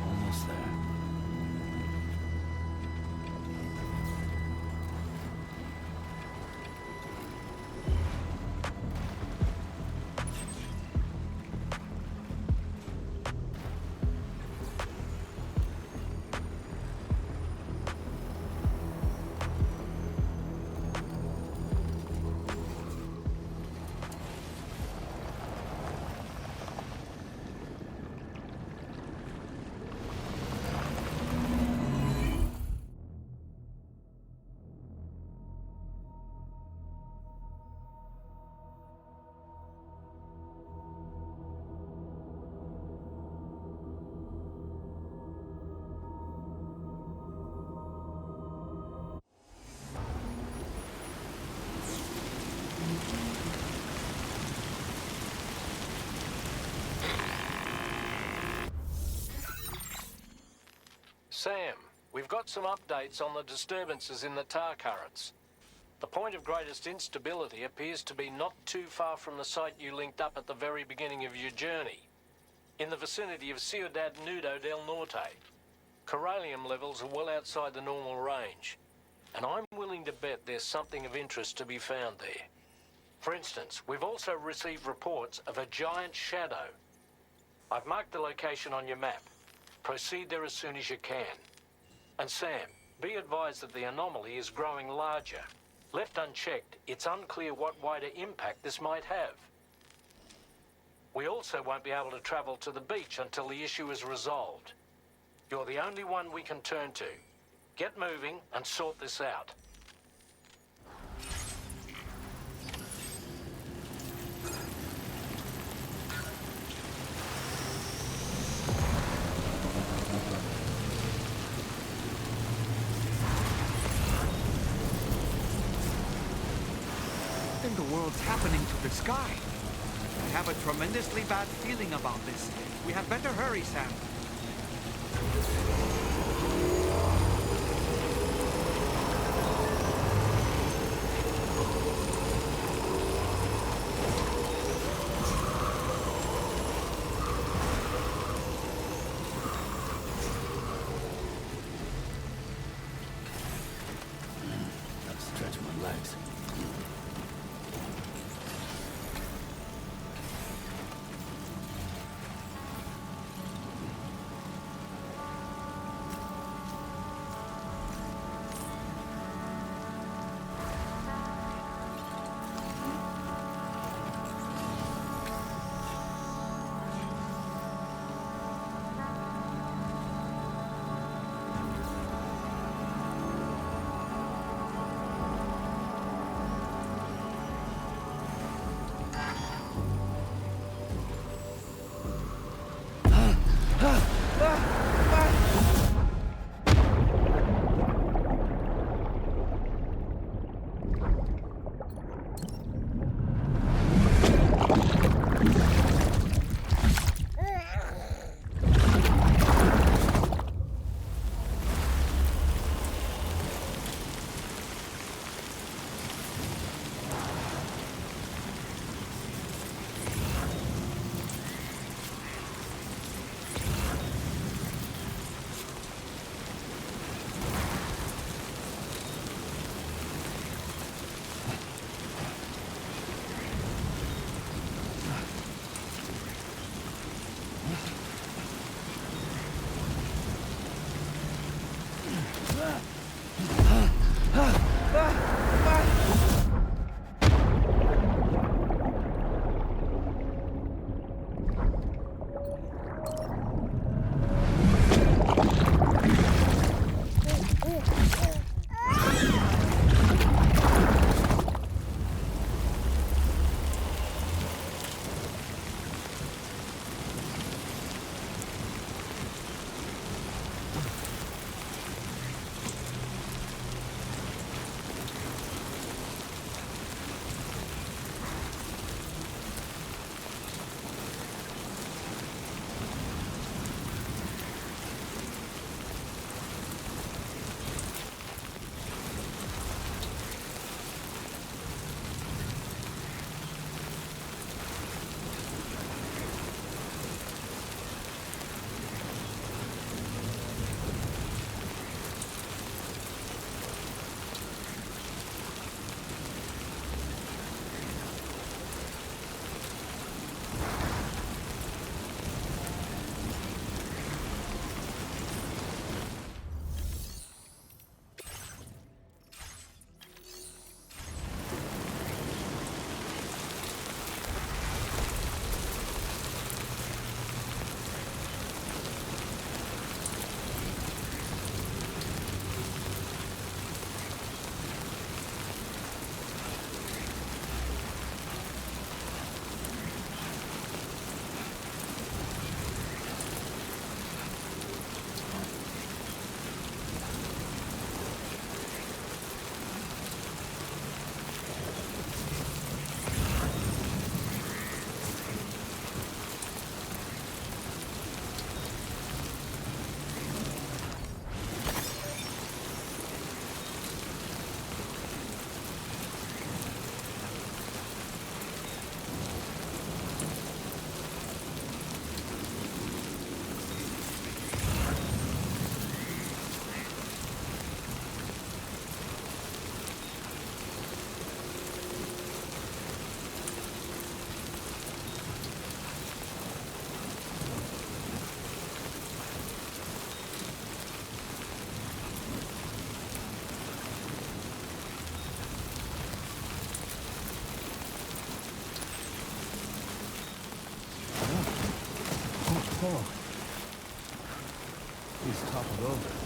Almost there. Sam, we've got some updates on the disturbances in the tar currents. The point of greatest instability appears to be not too far from the site you linked up at the very beginning of your journey, in the vicinity of Ciudad Nudo del Norte. Corallium levels are well outside the normal range, and I'm willing to bet there's something of interest to be found there. For instance, we've also received reports of a giant shadow. I've marked the location on your map. Proceed there as soon as you can. And Sam, be advised that the anomaly is growing larger. Left unchecked, it's unclear what wider impact this might have. We also won't be able to travel to the beach until the issue is resolved. You're the only one we can turn to. Get moving and sort this out. What in the world's happening to the sky? I have a tremendously bad feeling about this. We had better hurry, Sam. Gotta stretch my legs. over.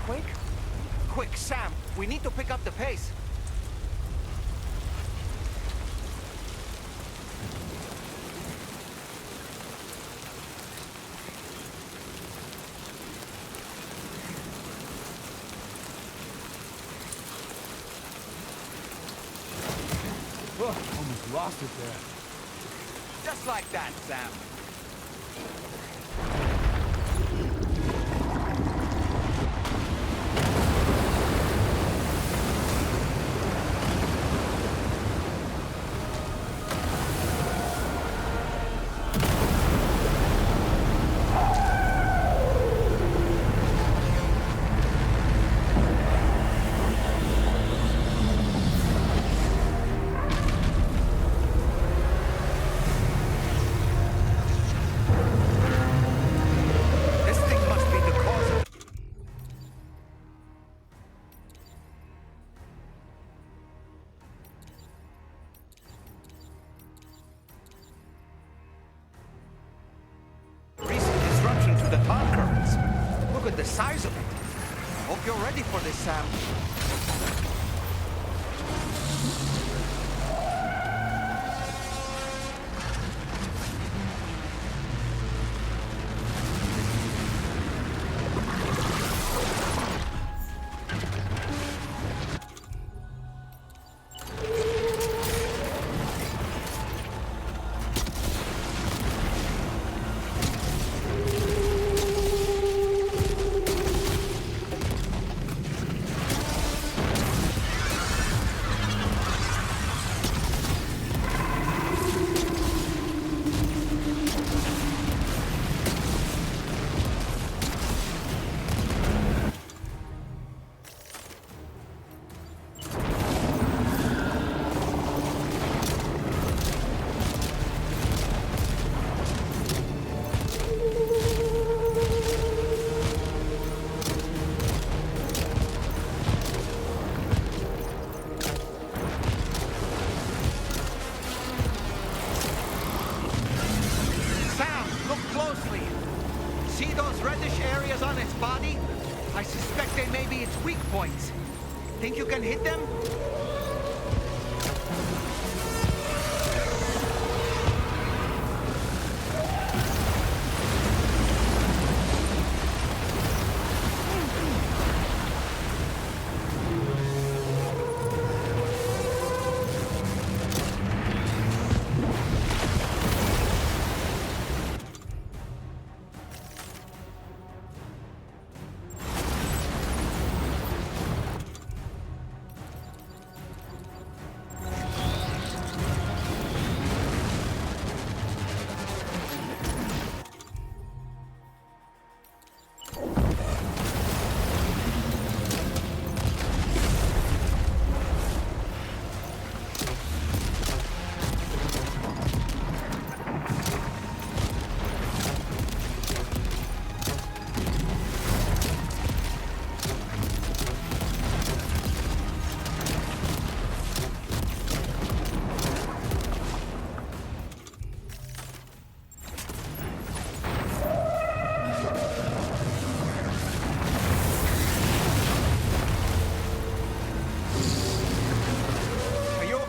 quick? Quick, Sam! We need to pick up the pace! Almost lost it there. Just like that, Sam. The size of it. Hope you're ready for this, Sam. I suspect they may be its weak points. Think you can hit them?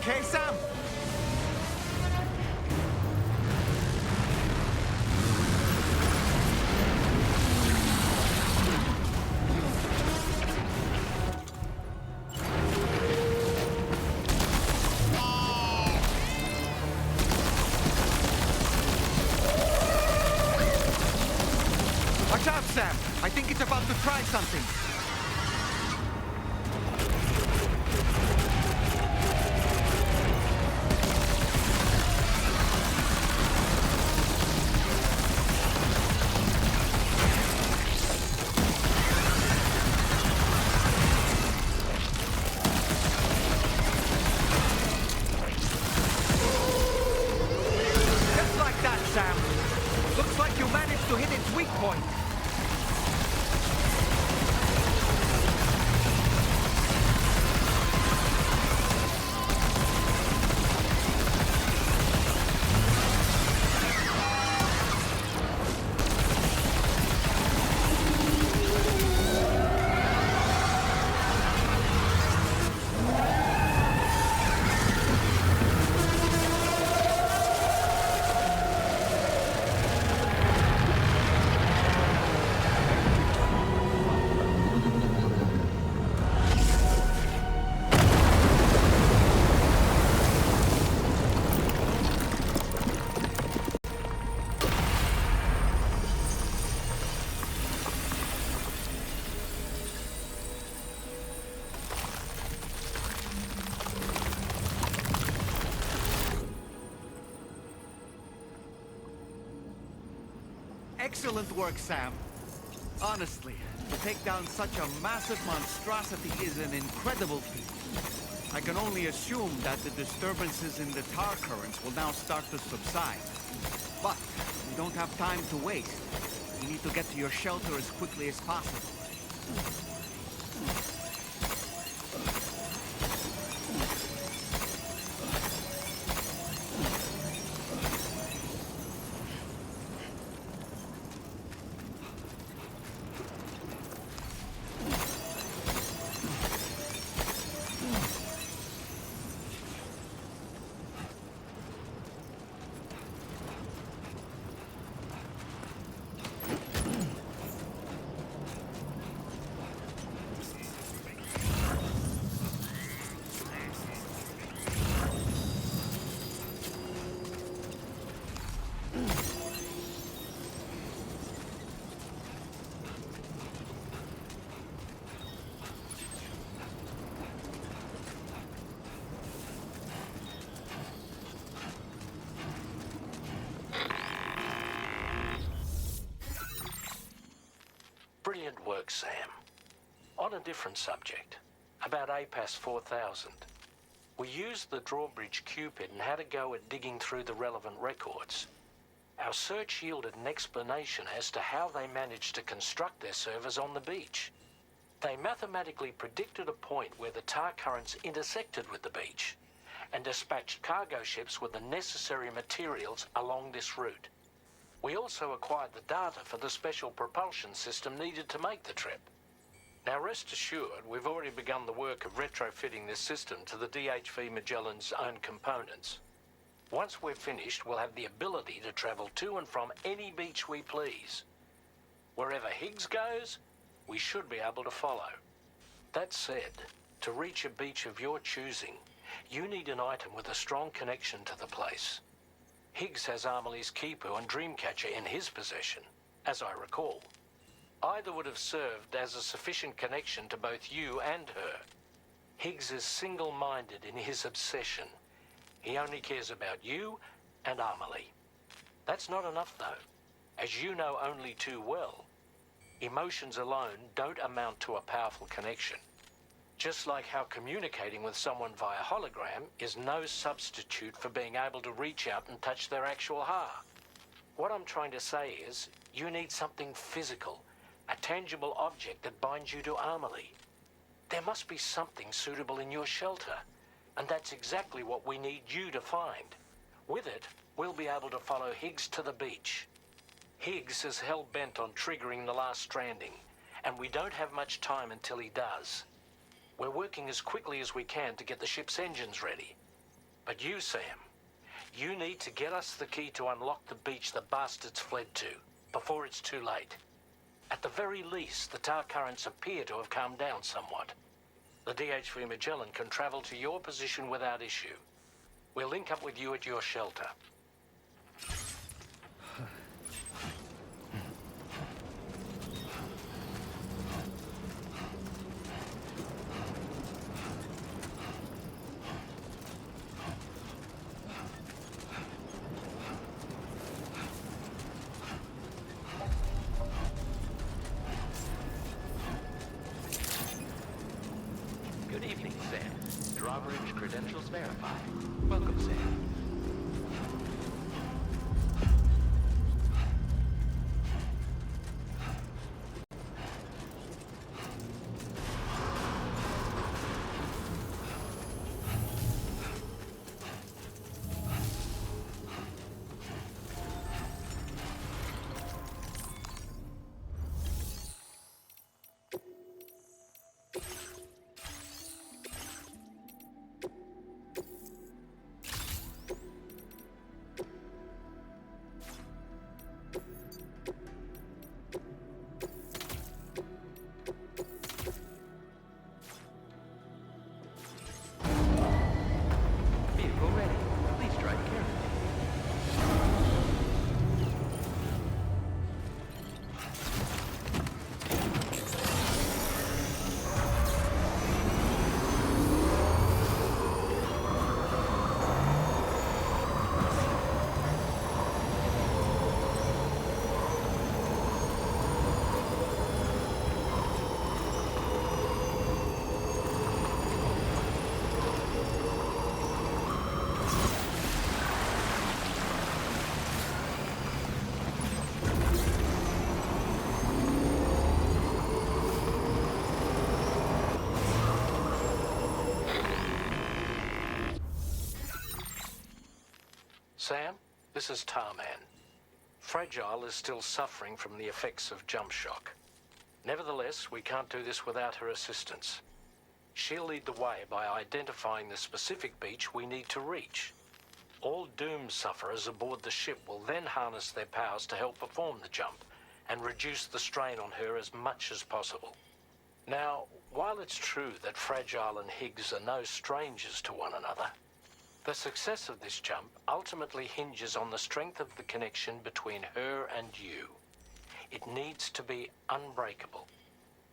Okay, Sam? Watch out, Sam! I think it's about to try something. Sam. Looks like you managed to hit its weak point. Excellent work, Sam. Honestly, to take down such a massive monstrosity is an incredible feat. I can only assume that the disturbances in the tar currents will now start to subside. But we don't have time to waste. We need to get to your shelter as quickly as possible. Brilliant work, Sam. On a different subject, about APAS 4000. We used the drawbridge Cupid and had a go at digging through the relevant records. Our search yielded an explanation as to how they managed to construct their servers on the beach. They mathematically predicted a point where the tar currents intersected with the beach and dispatched cargo ships with the necessary materials along this route. We also acquired the data for the special propulsion system needed to make the trip. Now rest assured, we've already begun the work of retrofitting this system to the DHV Magellan's own components. Once we're finished, we'll have the ability to travel to and from any beach we please. Wherever Higgs goes, we should be able to follow. That said, to reach a beach of your choosing, you need an item with a strong connection to the place. Higgs has Amelie's Kipu and Dreamcatcher in his possession, as I recall. Either would have served as a sufficient connection to both you and her. Higgs is single-minded in his obsession. He only cares about you and Amelie. That's not enough, though. As you know only too well, emotions alone don't amount to a powerful connection. Just like how communicating with someone via hologram is no substitute for being able to reach out and touch their actual heart. What I'm trying to say is, you need something physical, a tangible object that binds you to Amelie. There must be something suitable in your shelter, and that's exactly what we need you to find. With it, we'll be able to follow Higgs to the beach. Higgs is hell-bent on triggering the last stranding, and we don't have much time until he does. We're working as quickly as we can to get the ship's engines ready. But you, Sam, you need to get us the key to unlock the beach the bastards fled to, before it's too late. At the very least, the tar currents appear to have calmed down somewhat. The DHV Magellan can travel to your position without issue. We'll link up with you at your shelter. Good evening, Sam. Drawbridge credentials verified. Welcome, Sam. This is Tarman. Fragile is still suffering from the effects of jump shock. Nevertheless, we can't do this without her assistance. She'll lead the way by identifying the specific beach we need to reach. All Doom sufferers aboard the ship will then harness their powers to help perform the jump and reduce the strain on her as much as possible. Now, while it's true that Fragile and Higgs are no strangers to one another, the success of this jump ultimately hinges on the strength of the connection between her and you. It needs to be unbreakable.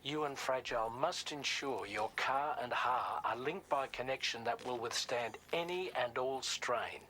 You and Fragile must ensure your Ka and Ha are linked by a connection that will withstand any and all strain.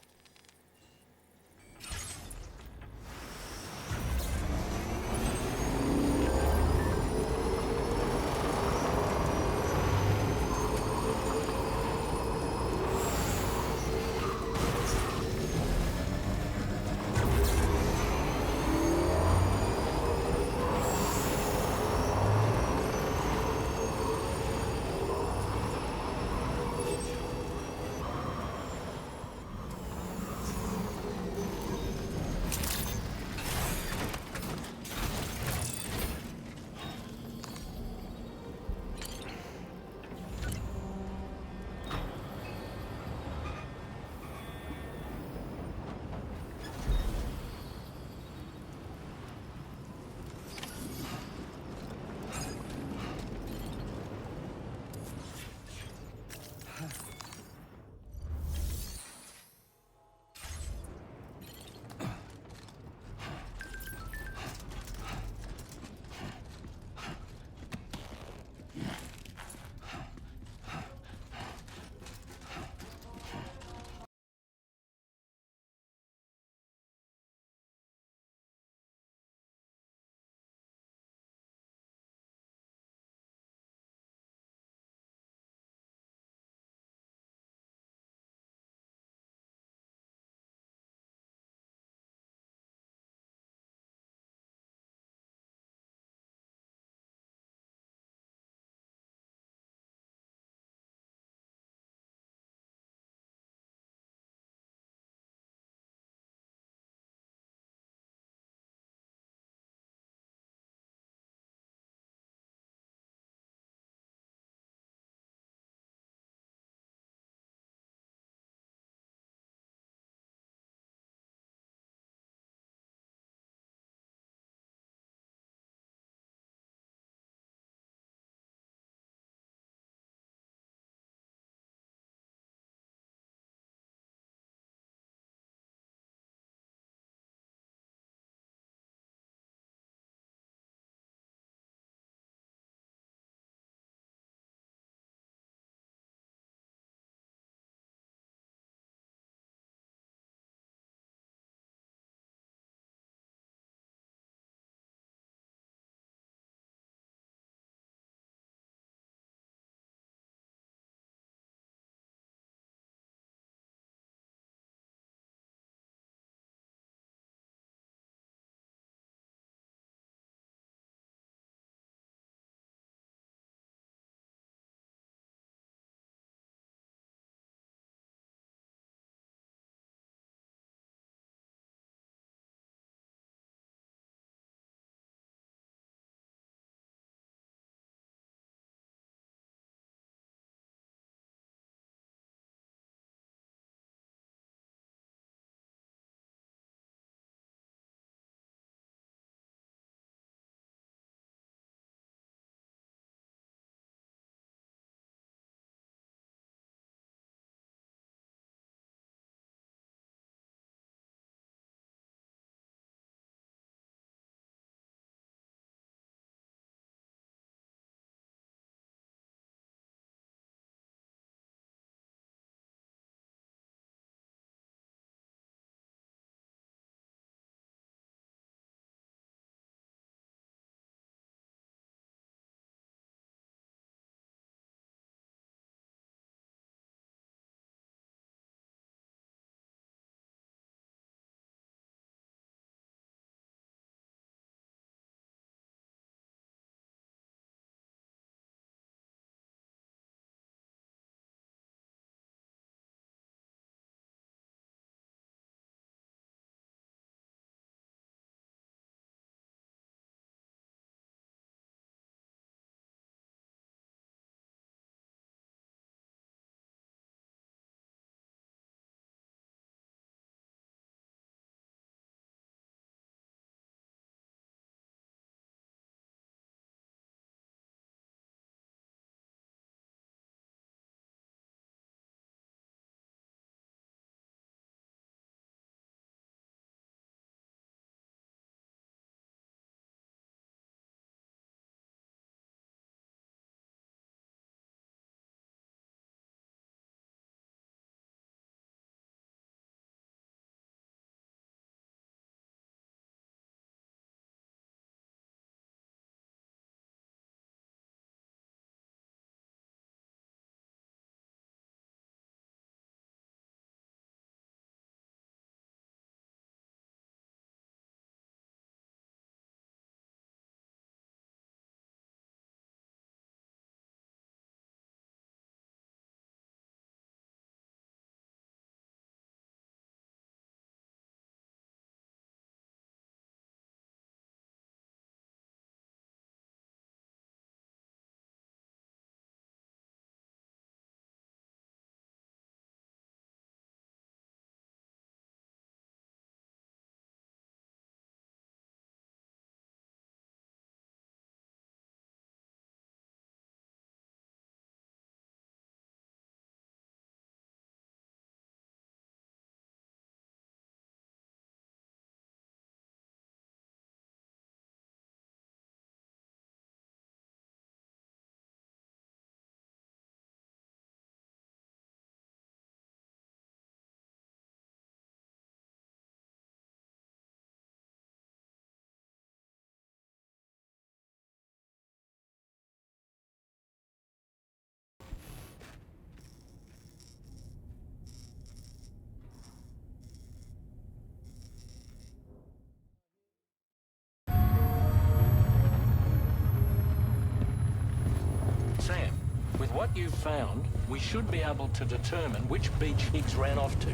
what you've found, we should be able to determine which beach Higgs ran off to.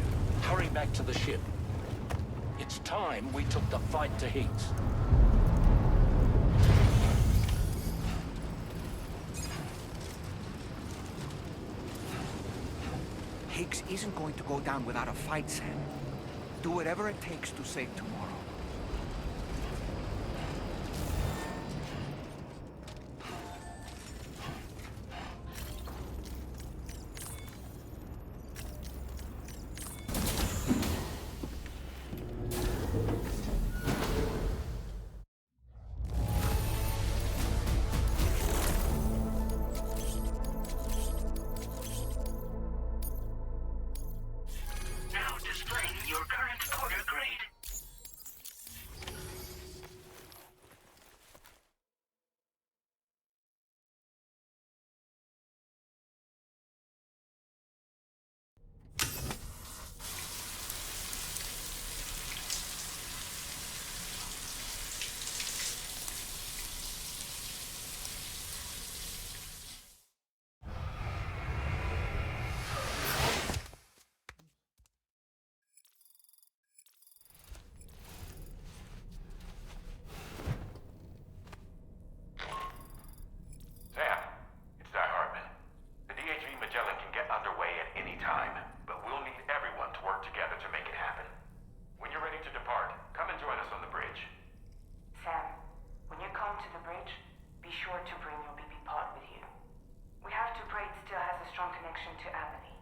Hurry back to the ship. It's time we took the fight to Higgs. Higgs isn't going to go down without a fight, Sam. Do whatever it takes to save tomorrow. Now displaying your current order grade. Sam, it's Die Hartman. The DHV Magellan can get underway at any time, but we'll need everyone to work together to make it happen. When you're ready to depart, come and join us on the bridge. Sam, when you come to the bridge, be sure to bring your BB pod with you. We have to pray it still has a strong connection to Ebony.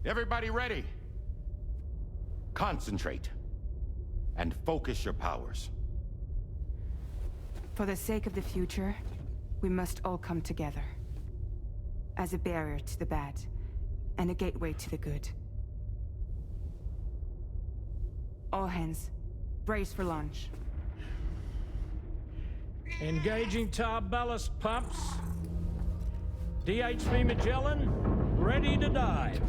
Everybody ready? Concentrate. And focus your powers. For the sake of the future, we must all come together. As a barrier to the bad, and a gateway to the good. All hands, brace for launch. Engaging tar ballast pumps. DHV Magellan, ready to dive.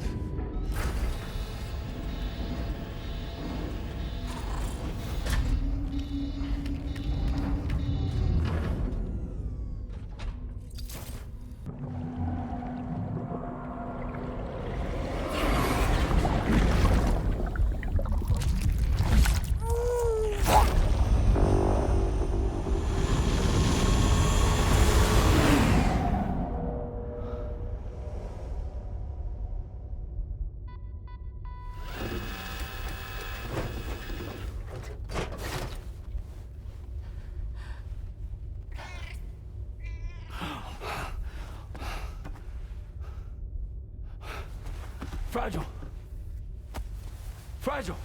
Fragile. Fragile.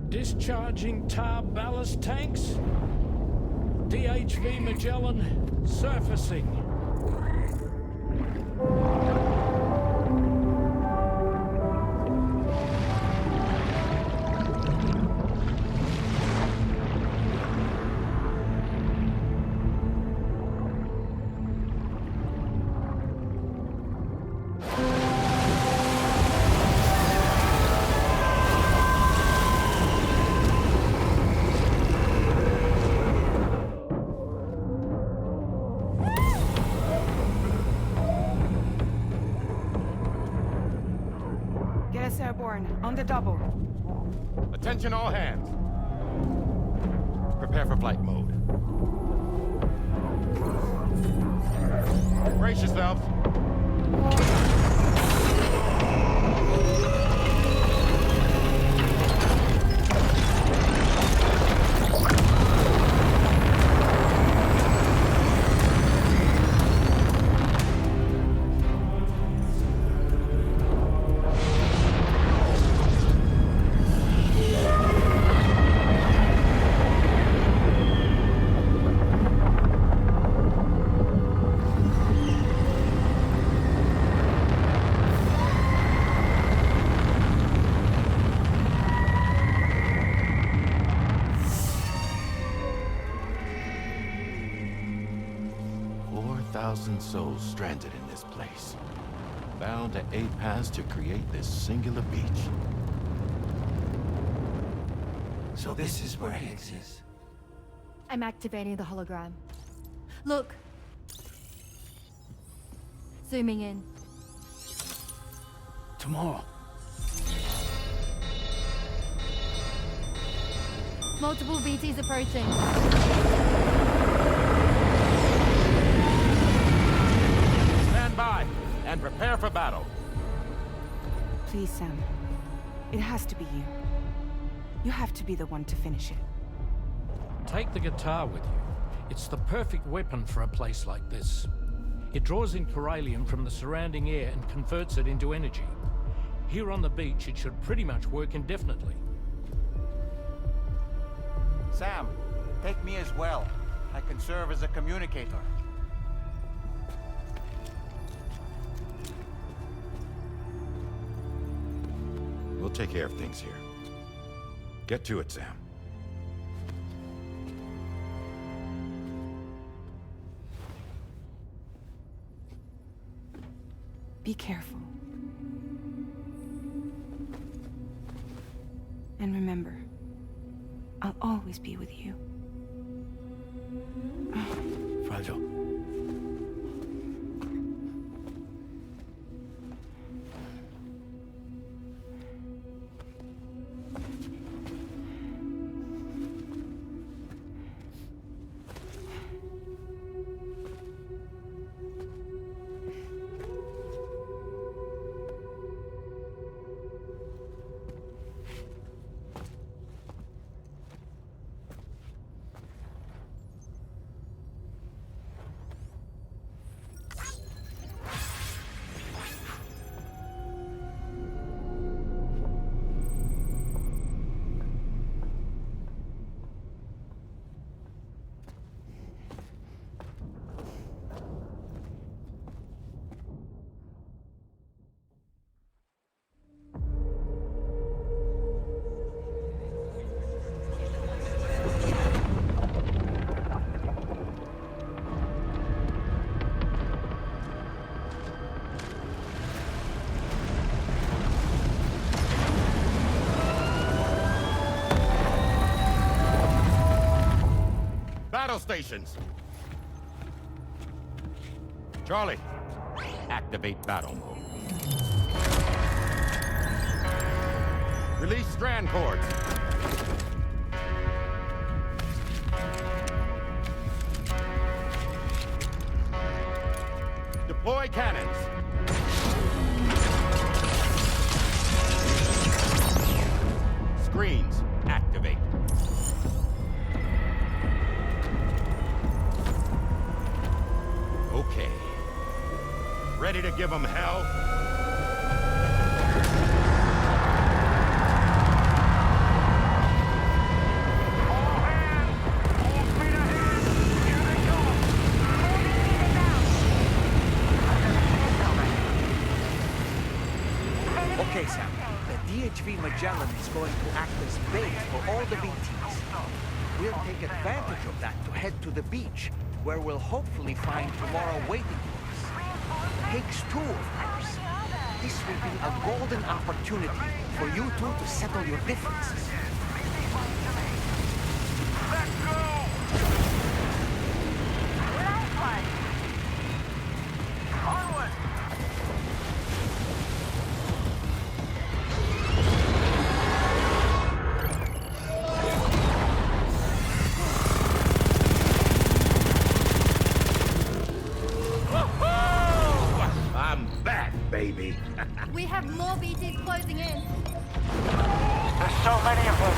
Discharging tar ballast tanks. DHV Magellan surfacing. airborne, on the double. Attention all hands. Prepare for flight mode. Brace yourselves. Souls stranded in this place, bound to a paths to create this singular beach. So this is where Higgs is. I'm activating the hologram. Look. Zooming in. Tomorrow. Multiple VTs approaching. By and prepare for battle. Please, Sam. It has to be you. You have to be the one to finish it. Take the guitar with you. It's the perfect weapon for a place like this. It draws in chiralium from the surrounding air and converts it into energy. Here on the beach, it should pretty much work indefinitely. Sam, take me as well. I can serve as a communicator. We'll take care of things here. Get to it, Sam. Be careful. And remember, I'll always be with you. Fragile. Battle stations. Charlie, activate battle mode. Release strand cords. Deploy cannons. Screens, activate. Okay. Ready to give them hell? Okay, Sam. The DHV Magellan is going to act as bait for all the VTs. We'll take advantage of that to head to the beach, where we'll hopefully find tomorrow waiting for us. Higgs 2, of course. This will be a golden opportunity for you two to settle your differences. Let's go! Onward! More BTs closing in. There's so many of them.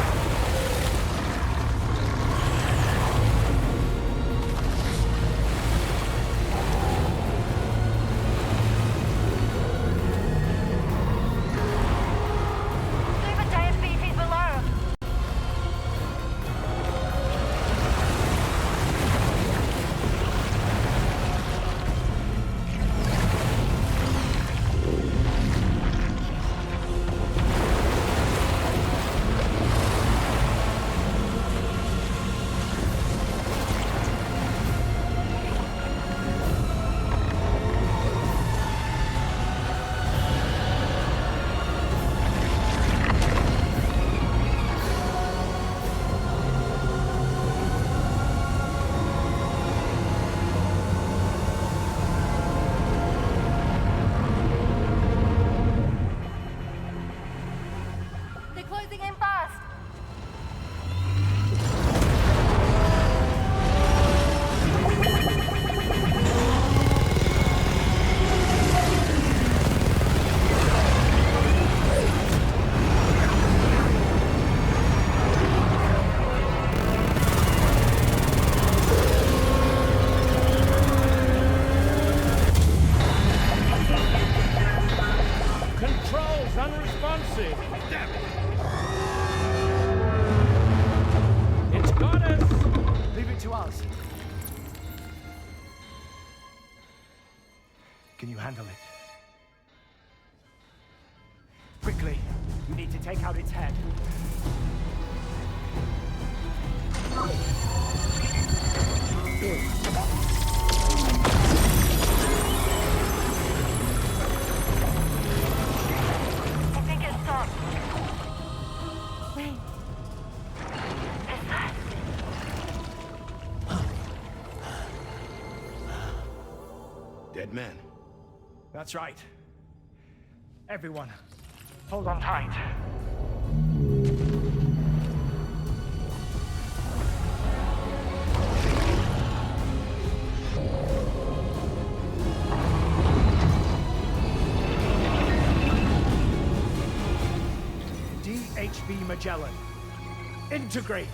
Unresponsive. Damn it. It's got us. Leave it to us. Can you handle it? Quickly, you need to take out its head. I think it stopped. Wait. Is that... Dead man. That's right. Everyone, hold on tight. DHV Magellan, integrate!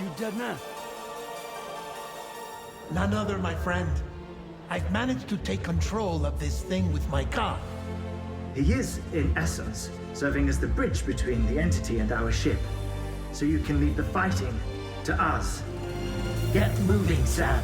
You dead man? None other, my friend. I've managed to take control of this thing with my car. He is, in essence, serving as the bridge between the entity and our ship. So you can leave the fighting to us. Get moving, Sam.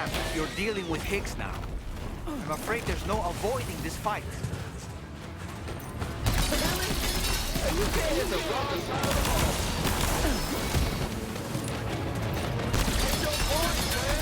Sam, you're dealing with Higgs now. I'm afraid there's no avoiding this fight. You can't hit the wrong side of the ball. Get your point, man.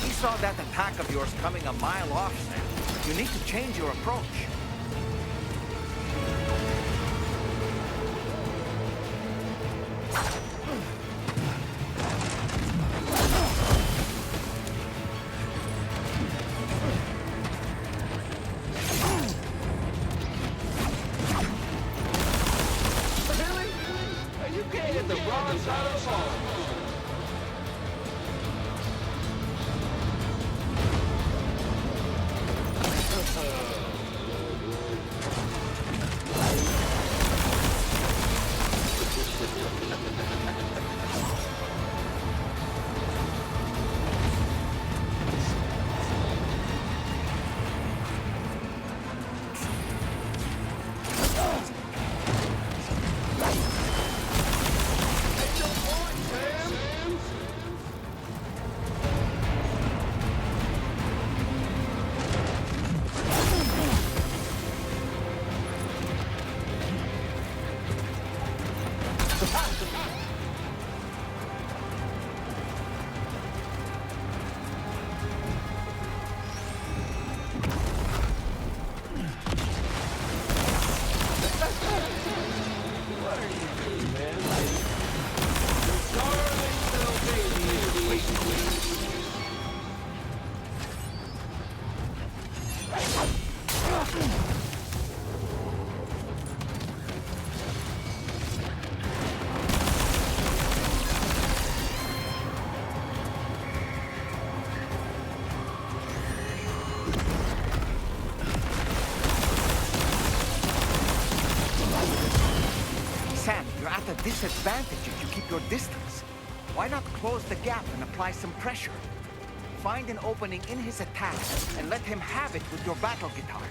He saw that attack of yours coming a mile off, Sam. You need to change your approach. Really? You can't hit the wrong side of the ball. Sam, you're at a disadvantage if you keep your distance. Why not close the gap and apply some pressure? Find an opening in his attack and let him have it with your battle guitar.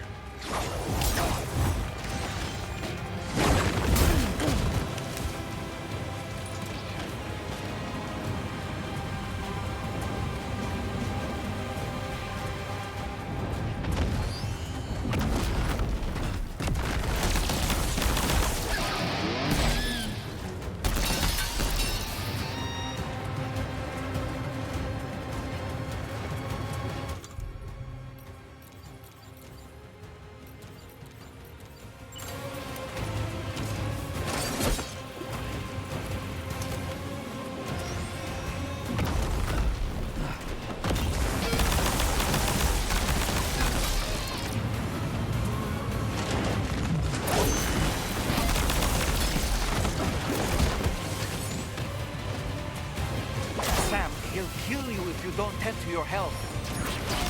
Sam, he'll kill you if you don't tend to your health.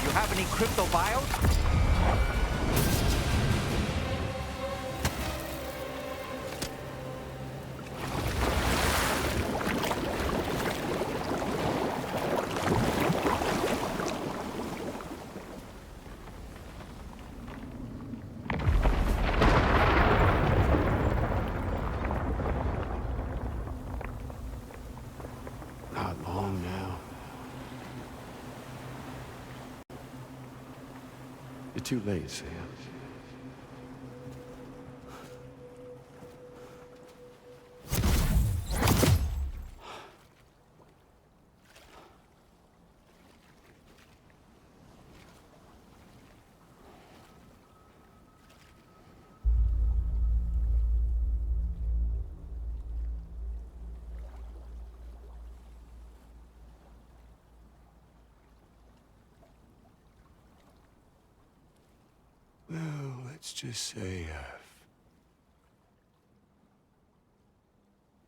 You have any crypto bios? Not long now. You're too late, Sam. Well, let's just say I've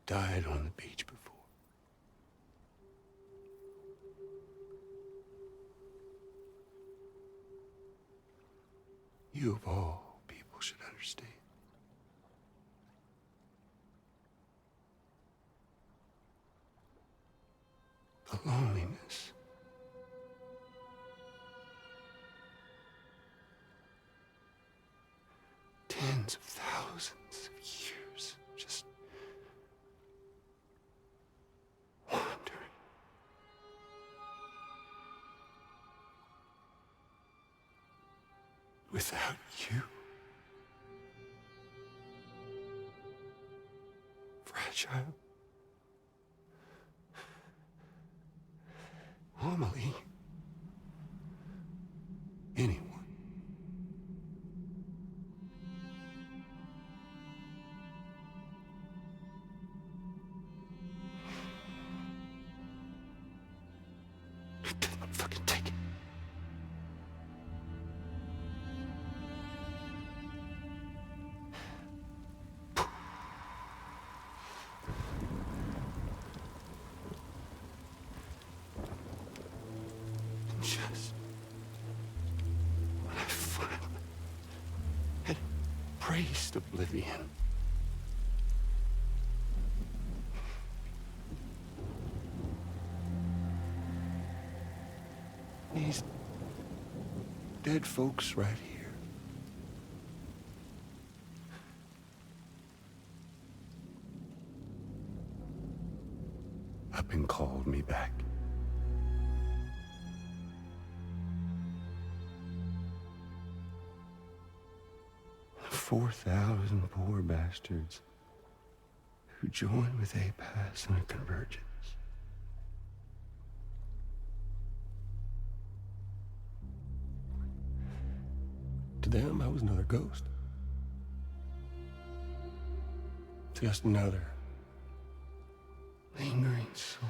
died on the beach before. You of all people should understand. The loneliness. Tens of thousands of years just wandering. Without you. Fragile. Normally. Anyone. Fucking take it. Just when I finally had embraced oblivion, these dead folks right here. Up and called me back. 4,000 poor bastards who joined with APAS in a convergence. To them, I was another ghost. Just another lingering soul.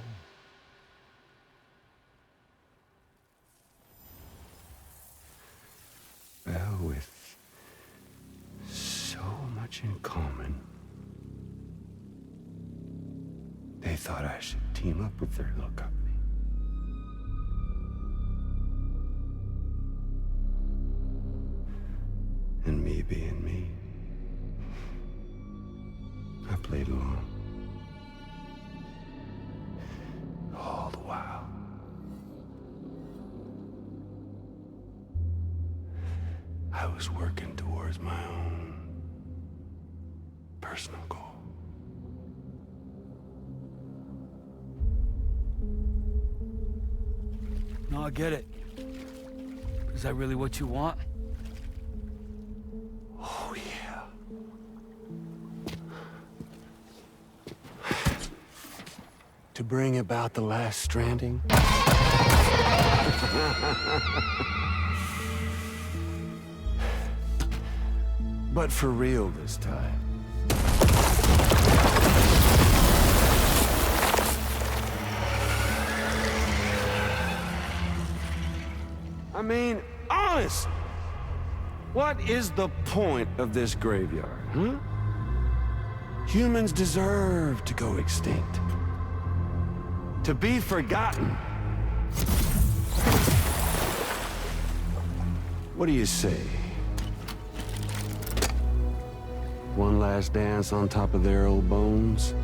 Well, with so much in common, they thought I should team up with their little company. And me being me, I played along. All the while. I was working towards my own personal goal. No, I get it. Is that really what you want? Oh, yeah. To bring about the last stranding? But for real this time. I mean, honest. What is the point of this graveyard, huh? Humans deserve to go extinct. To be forgotten. What do you say? One last dance on top of their old bones?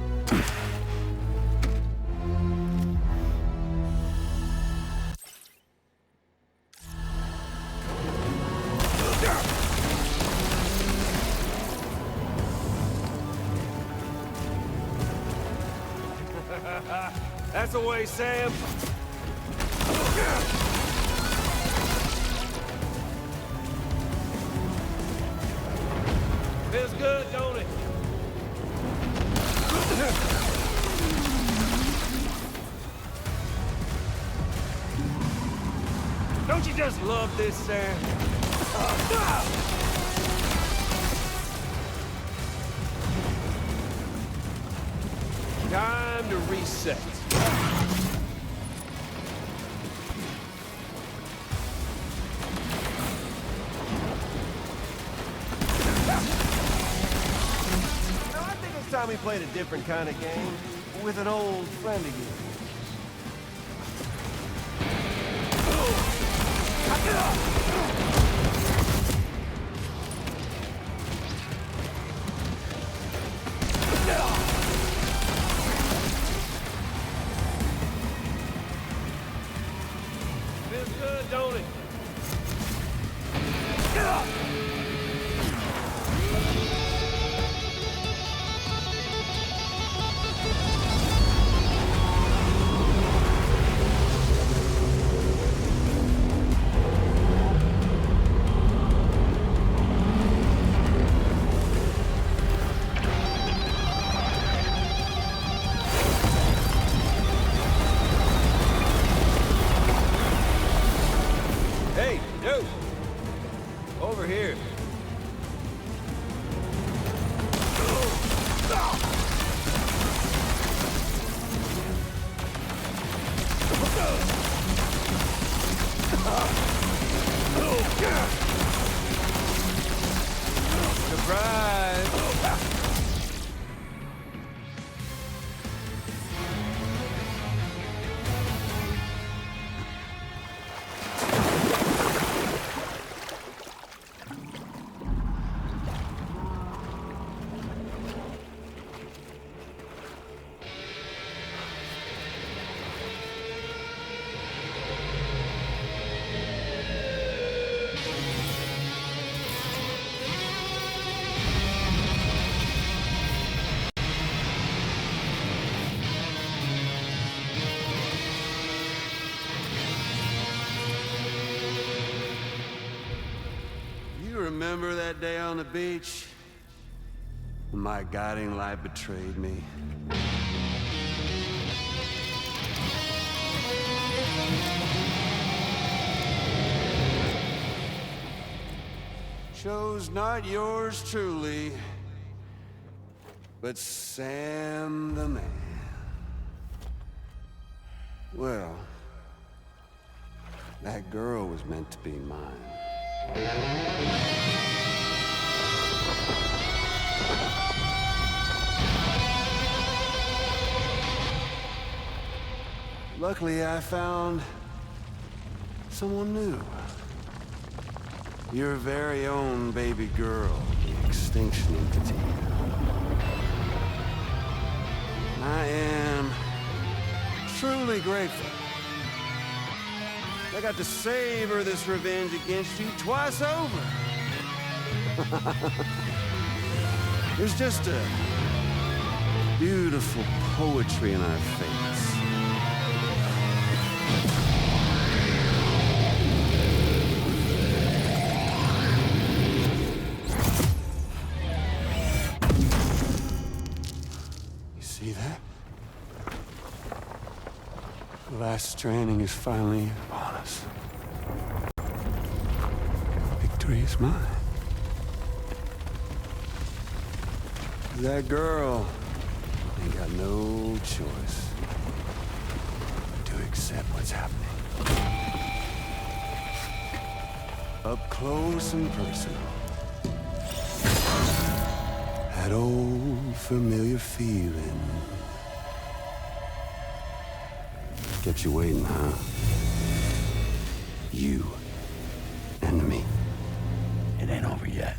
That's the way, Sam. Feels good, don't it? Don't you just love this, Sam? Time to reset. I think it's time we played a different kind of game with an old friend of yours. Feels good, don't it? Hey, dude! Over here. Surprise! You remember that day on the beach? When my guiding light betrayed me? Chose not yours truly, but Sam the man. Well, that girl was meant to be mine. Luckily, I found someone new. Your very own baby girl, the Extinction Entity. I am truly grateful. I got to savor this revenge against you twice over. There's just a beautiful poetry in our fates. You see that? The last stranding is finally upon us. Victory is mine. That girl ain't got no choice but to accept what's happening. Up close and personal. That old familiar feeling. Kept you waiting, huh? You and me. It ain't over yet.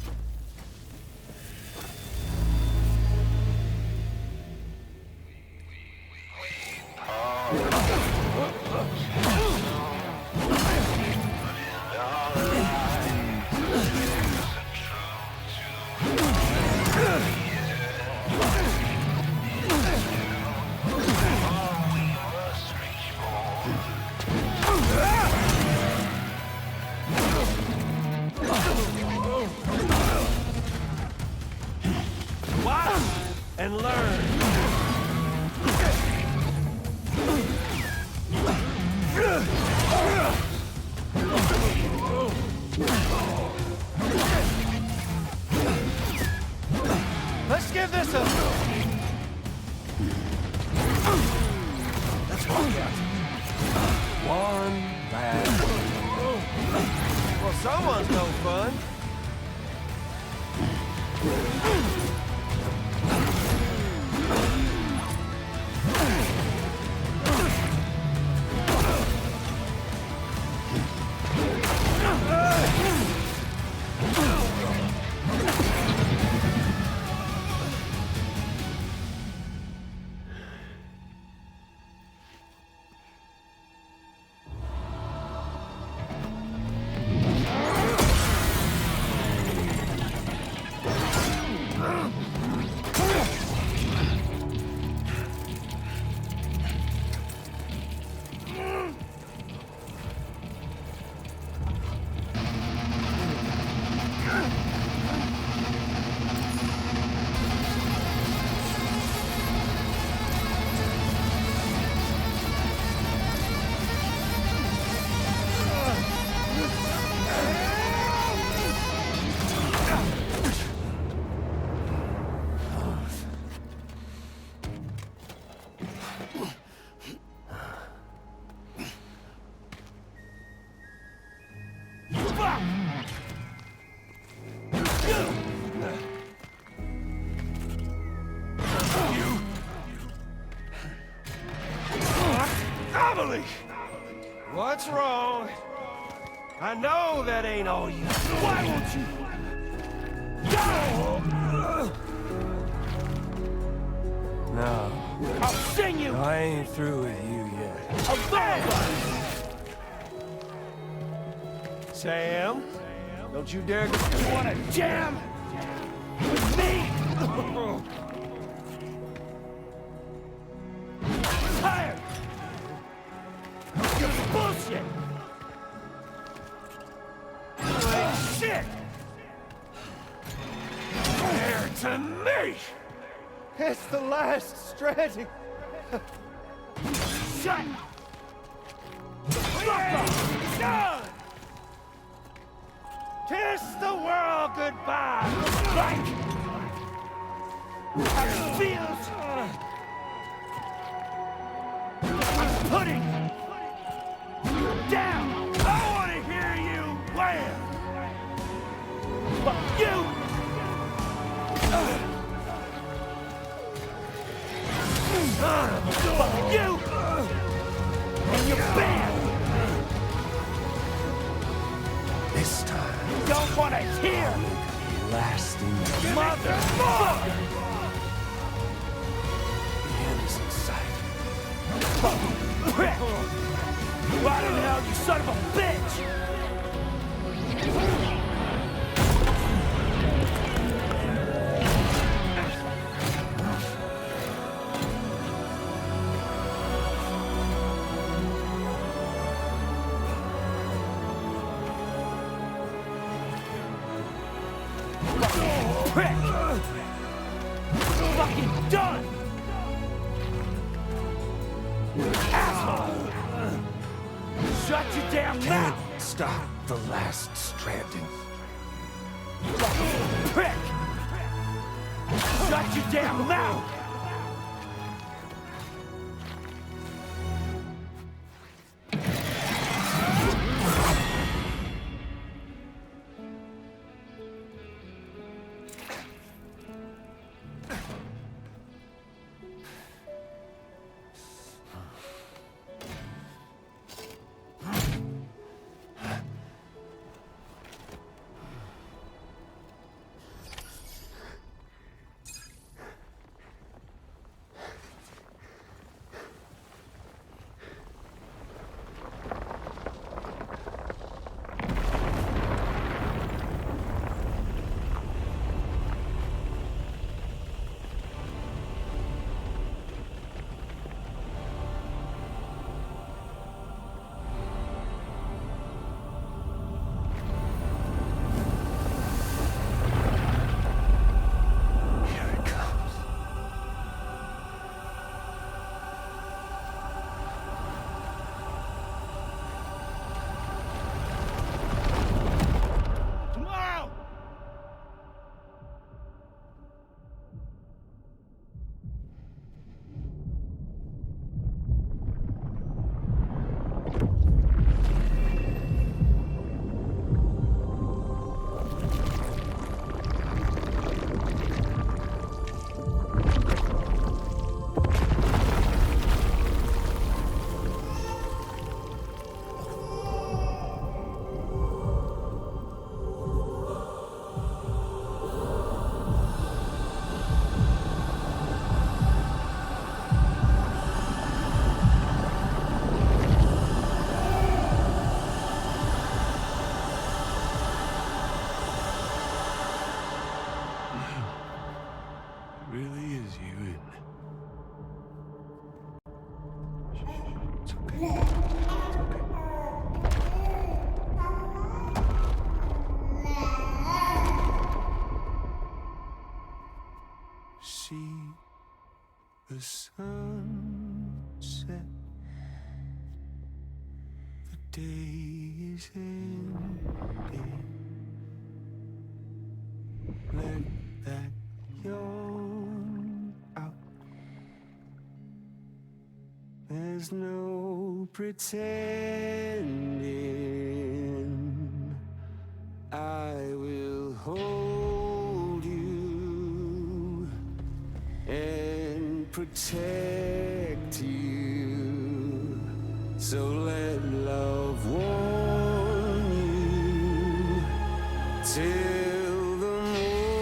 Watch and learn. Let's give this a... Let's walk out. One last... Well, someone's no fun. Charlie! What's wrong? I know that ain't all you. Why won't you? No. I'll sing you! I ain't through with you yet. A Sam? Don't you dare... You wanna jam? With me? Tired! You're bullshit! Shit! Fair to me! It's the last Stranding! Shut! Fuck off! Done! Kiss the world goodbye! Like... How it feels! I'm putting you down! I want to hear you wail! Fuck you! Fuck you! And your band! This time, you don't want to hear! lasting. Motherfucker! The end is in sight. Prick! Why the hell, you son of a bitch! Prick! Fucking done! Asshole! Shut your damn mouth! Can't stop the last Stranding. Fucking prick! Shut your damn mouth! See the sunset. The day is ending. Let that yawn out. There's no pretending. I will hold you and protect you So let love warm you till the morning.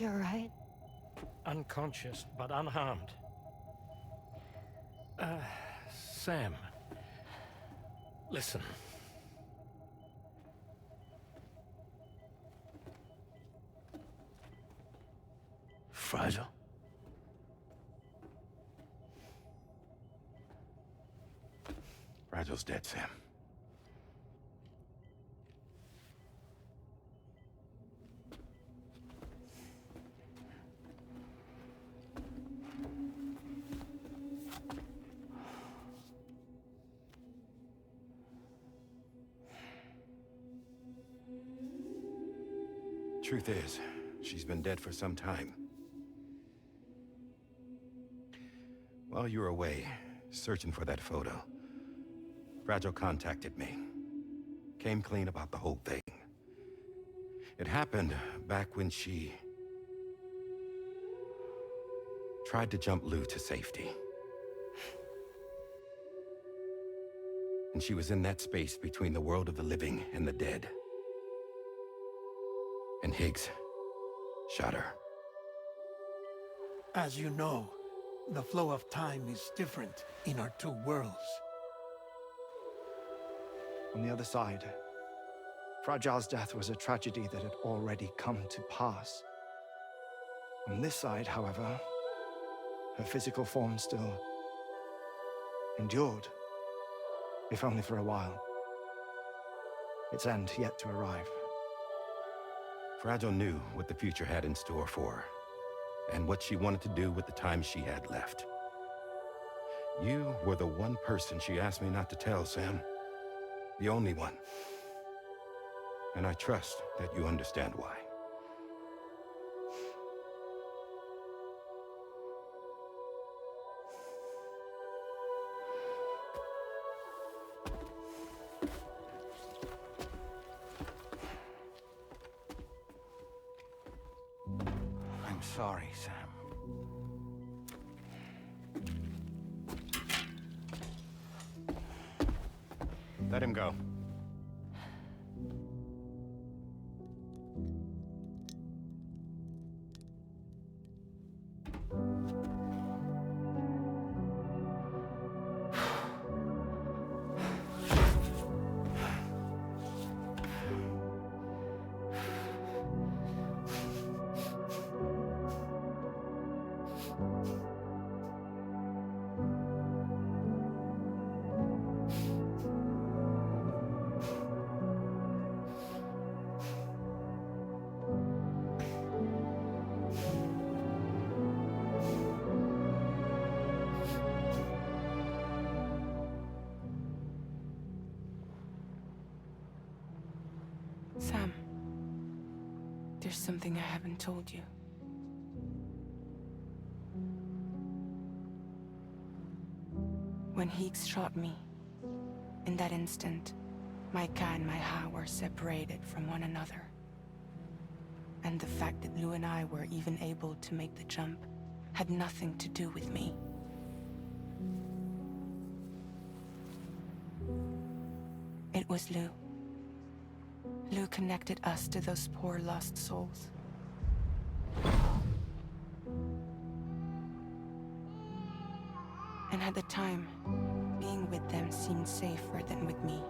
She alright? Unconscious, but unharmed. Sam. Listen. Fragile? Fragile's dead, Sam. Truth is, she's been dead for some time. While you were away, searching for that photo, Fragile contacted me. Came clean about the whole thing. It happened back when she tried to jump Lou to safety. And she was in that space between the world of the living and the dead. And Higgs shot her. As you know, the flow of time is different in our two worlds. On the other side, Fragile's death was a tragedy that had already come to pass. On this side, however, her physical form still endured, if only for a while. Its end yet to arrive. Fragile knew what the future had in store for her, and what she wanted to do with the time she had left. You were the one person she asked me not to tell, Sam. The only one. And I trust that you understand why. I'm sorry, Sam. Let him go. Sam, there's something I haven't told you. When Higgs shot me, in that instant, my Ka and my Ha were separated from one another. And the fact that Lou and I were even able to make the jump had nothing to do with me. It was Lou. Lou connected us to those poor lost souls. And at the time, being with them seemed safer than with me.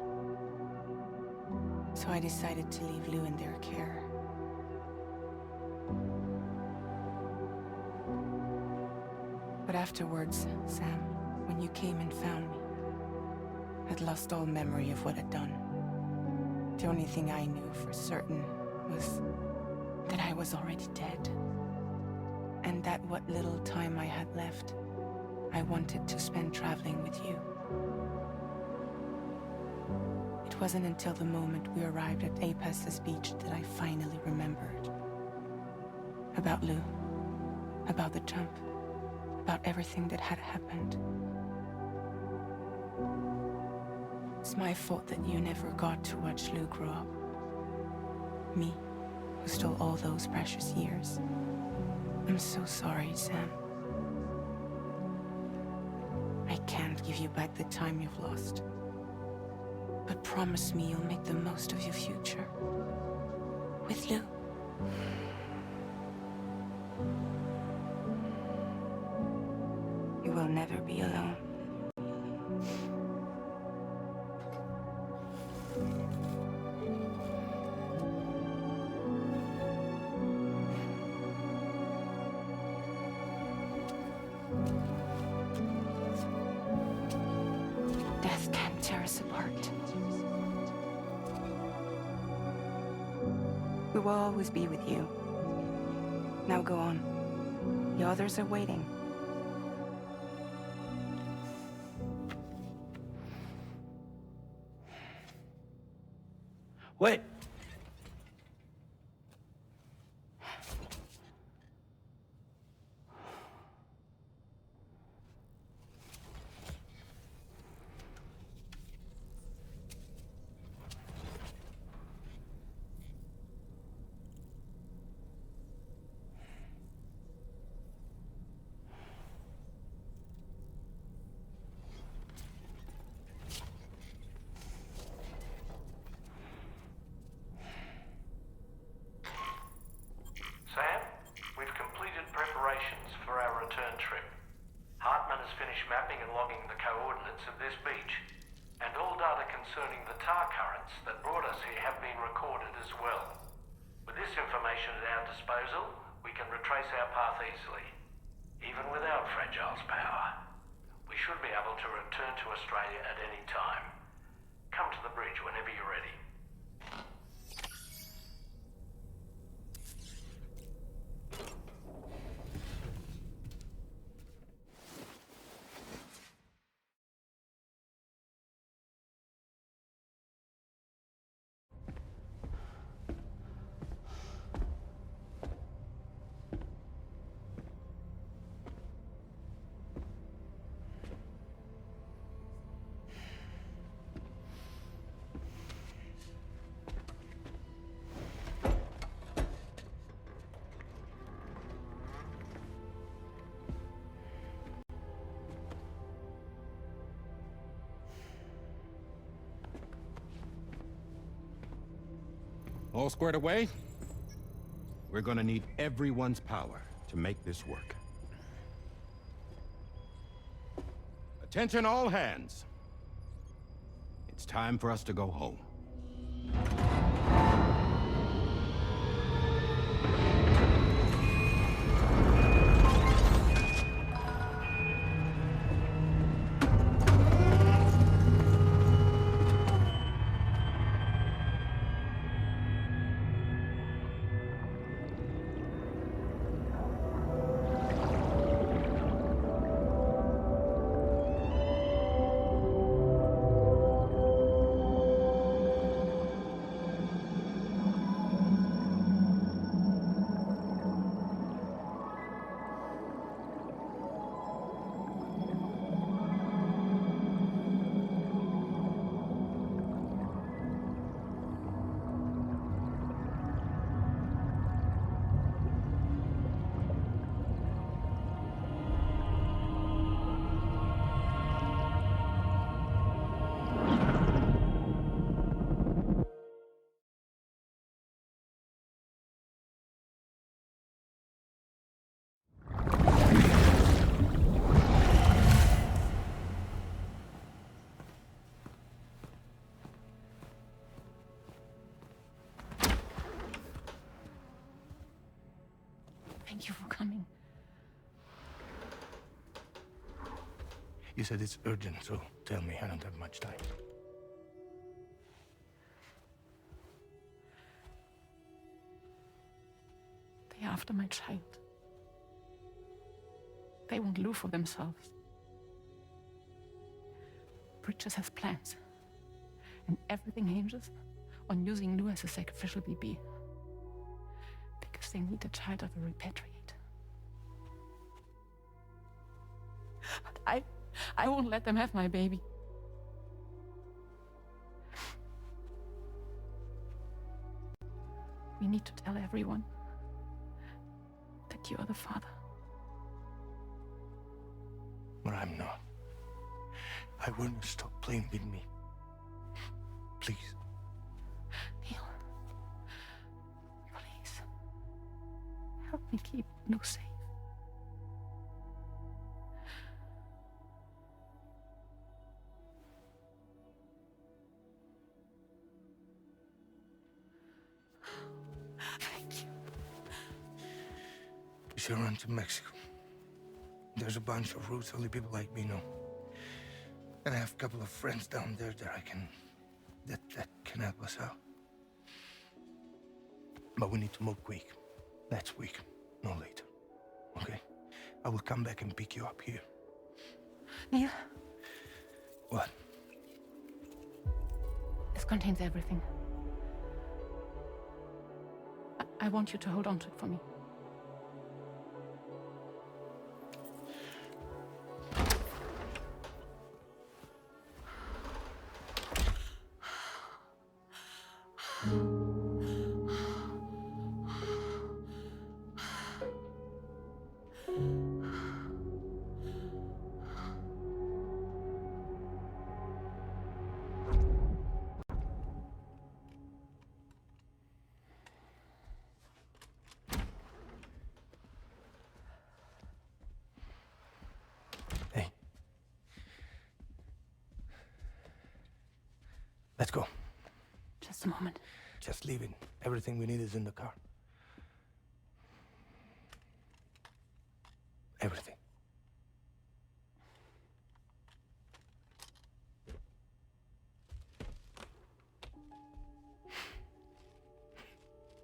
So I decided to leave Lou in their care. But afterwards, Sam, when you came and found me, I'd lost all memory of what I'd done. The only thing I knew for certain was that I was already dead. And that what little time I had left, I wanted to spend traveling with you. It wasn't until the moment we arrived at Apas's beach that I finally remembered. About Lou, about the jump, about everything that had happened. It's my fault that you never got to watch Lou grow up. Me, who stole all those precious years. I'm so sorry, Sam. I can't give you back the time you've lost. But promise me you'll make the most of your future. With Lou. be alone. Death can't tear us apart. We will always be with you. Now go on. The others are waiting. Wait! Sam, we've completed preparations for our return trip. Hartman has finished mapping and logging the coordinates of this beach, and all data concerning the tar currents that brought us here have been recorded as well. With this information at our disposal, we can retrace our path easily. Even without Fragile's power, we should be able to return to Australia at any time. Come to the bridge whenever you're ready. All squared away? We're gonna need everyone's power to make this work. Attention all hands. It's time for us to go home. Thank you for coming. You said it's urgent, so tell me. I don't have much time. They're after my child. They won't live for themselves. Bridges has plans, and everything hinges on using Lou as a sacrificial BB. Because they need a child of a repatriate. But I won't let them have my baby. We need to tell everyone that you are the father. But I'm not. I want you to stop playing with me. Please. Neil. Please. Help me keep Lou safe. should run to Mexico. There's a bunch of routes only people like me know. And I have a couple of friends down there that can help us out. But we need to move quick. Next week, no later. Okay? I will come back and pick you up here. Neil? What? This contains everything. I want you to hold on to it for me. Let's go. Just a moment. Just leave it. Everything we need is in the car. Everything.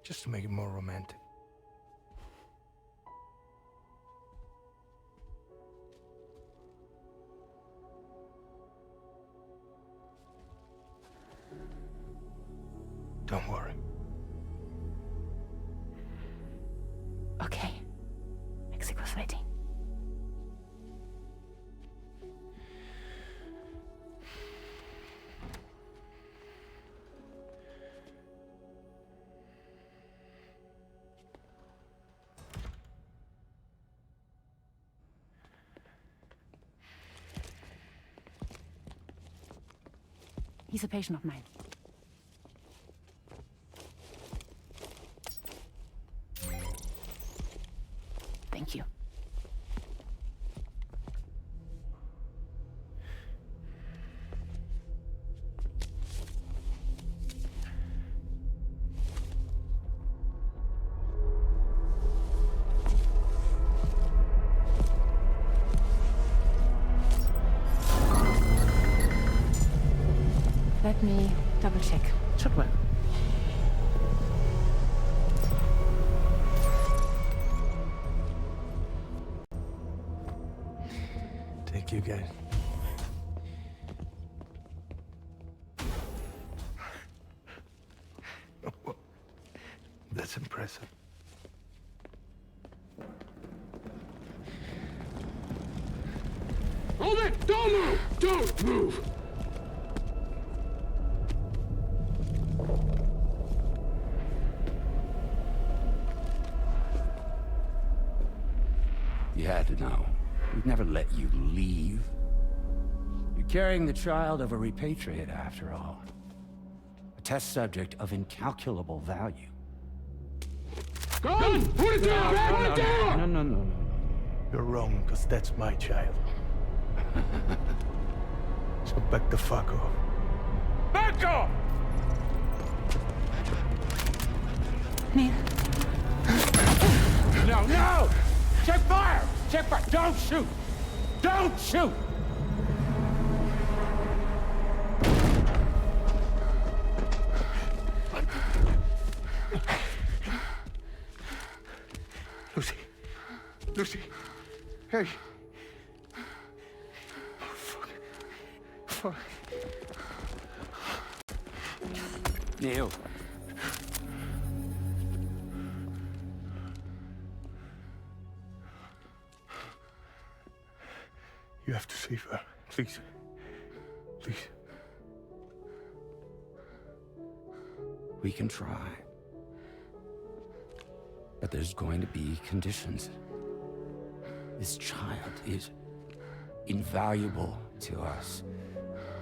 Just to make it more romantic. Don't worry. Okay. Mexico's waiting. He's a patient of mine. Thank you. Let me double check. Should work. Thank you, guys. That's impressive. Hold it! Don't move! Don't move! You had to know. We'd never let you leave. You're carrying the child of a repatriate, after all. A test subject of incalculable value. Gun! Put it down! Put it down! No. You're wrong, because that's my child. So back the fuck off. Back off! Neil. No! Check fire! Check fire! Don't shoot! Don't shoot! Lucy. Hey. Oh, fuck. Neil. You have to save her. Please. Please. We can try. But there's going to be conditions. This child is invaluable to us.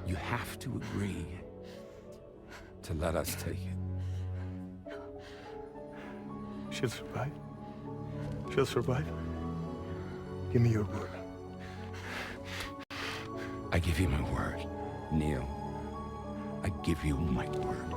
You have to agree to let us take it. She'll survive. She'll survive. Give me your word. I give you my word, Neil. I give you my word.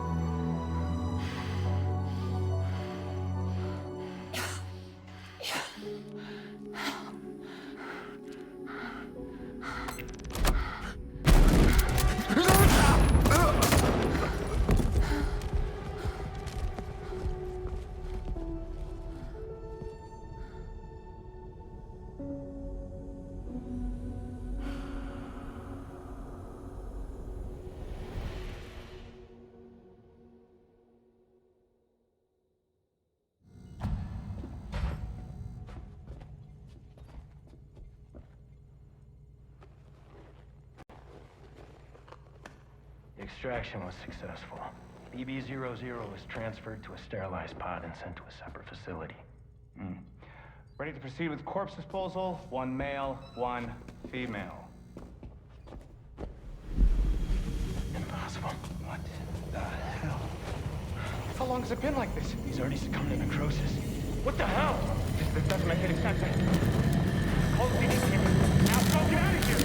The extraction was successful. BB-00 was transferred to a sterilized pod and sent to a separate facility. Ready to proceed with corpse disposal. 1 male, 1 female. Impossible. What the hell? How long has it been like this? He's already succumbed to necrosis. What the hell? This doesn't make any sense. Call the PD team. Now go get out of here!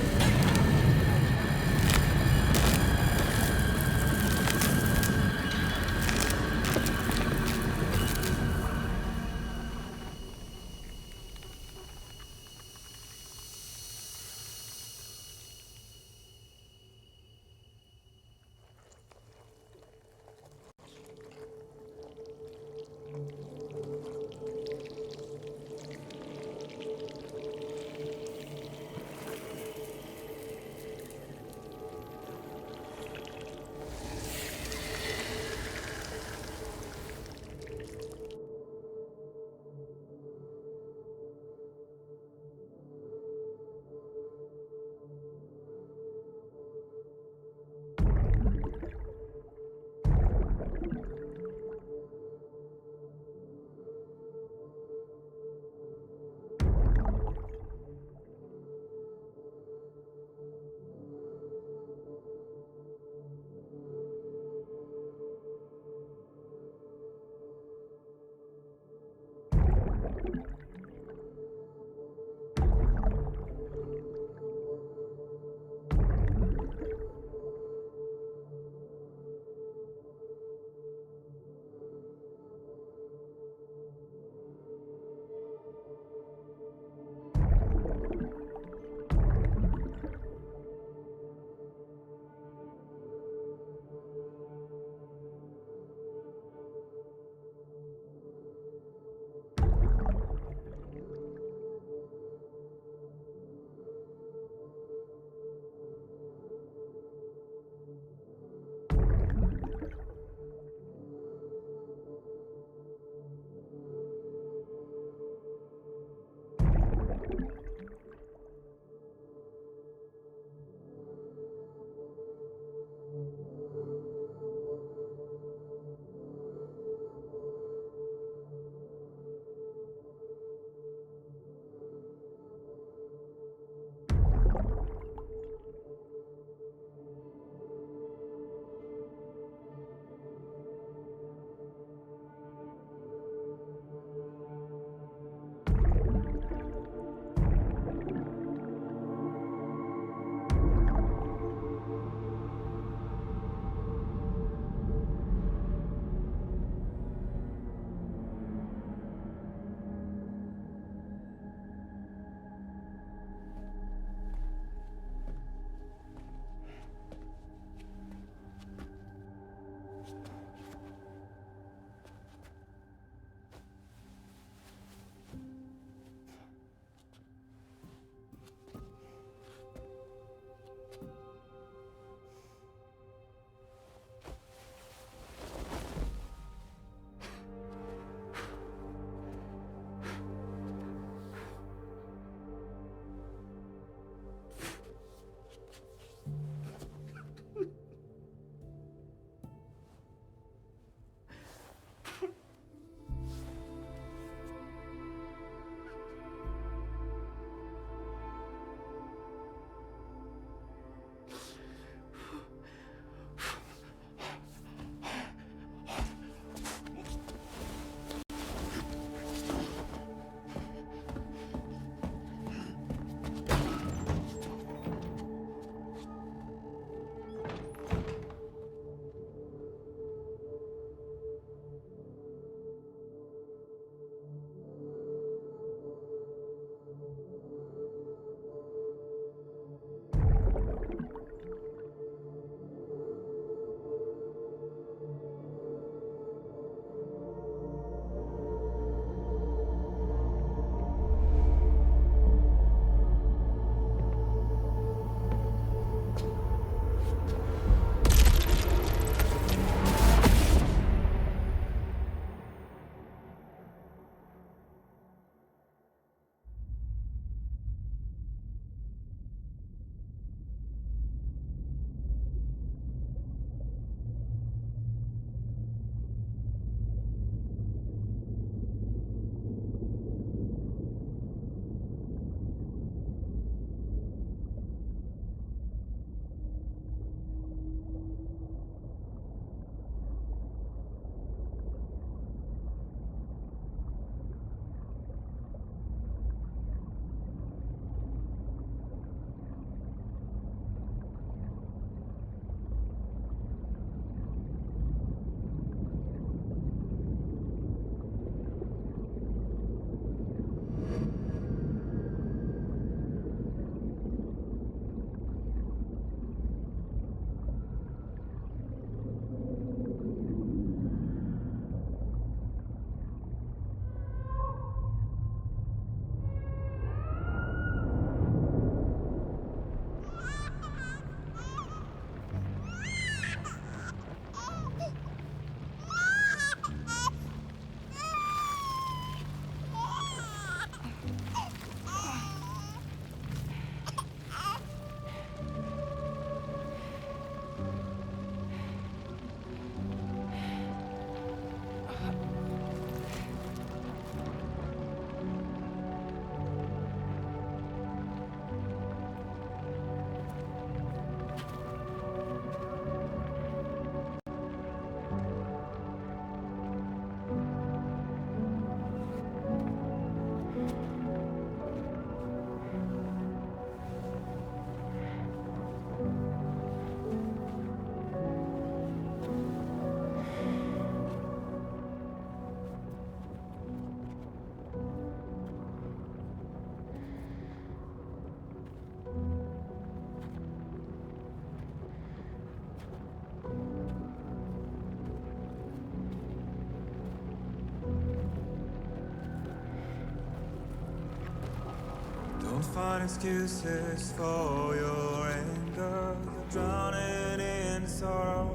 find excuses for your anger. You're drowning in sorrow,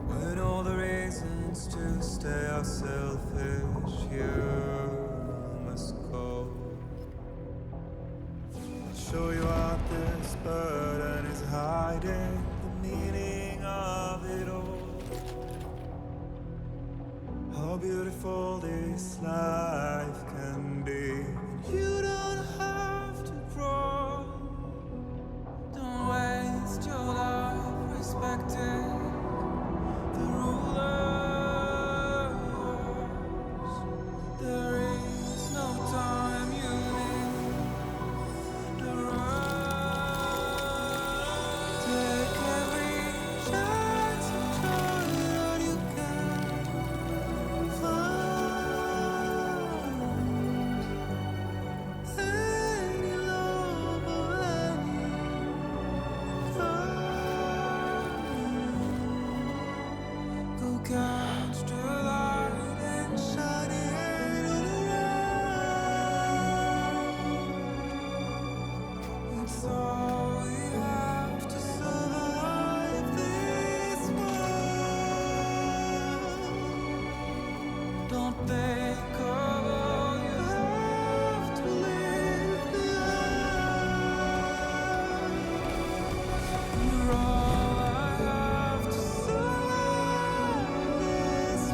with all the reasons to stay are selfish. You must go. I'll show you out this burden is hiding the meaning of it all. How beautiful this life can be. You don't have to grow. Don't waste your life respecting the rulers. There is no time you need to run. Take every chance and try that you can find. Any love or any go catch the light and shine it all around. It's all we have to survive this world. Don't think of all you have to leave behind. You're all I have to survive this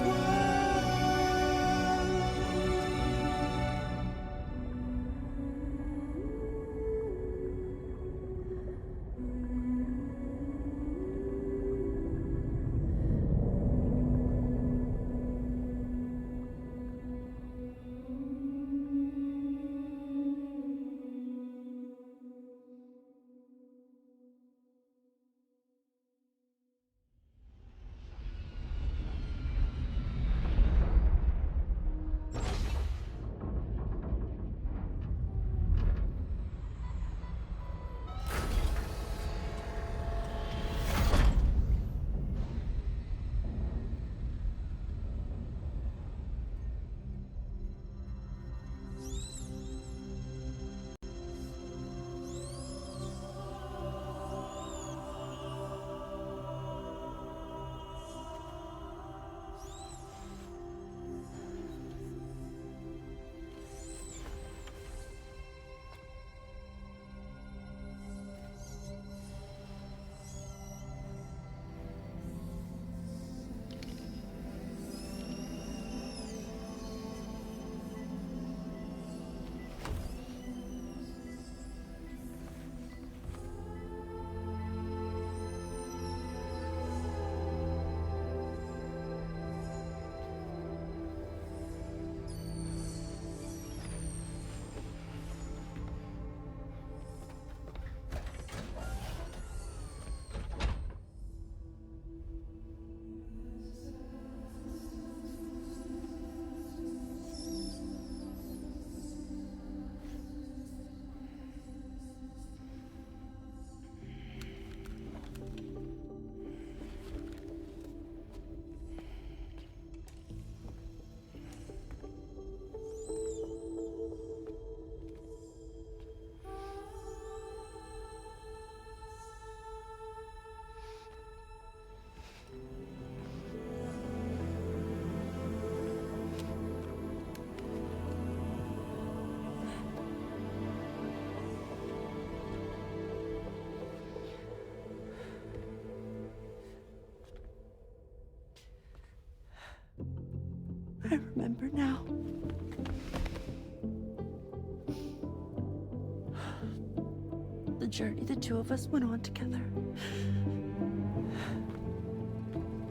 I remember now. The journey the two of us went on together.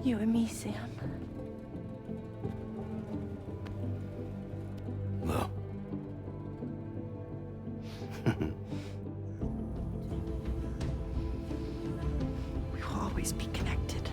You and me, Sam. Well. We will always be connected.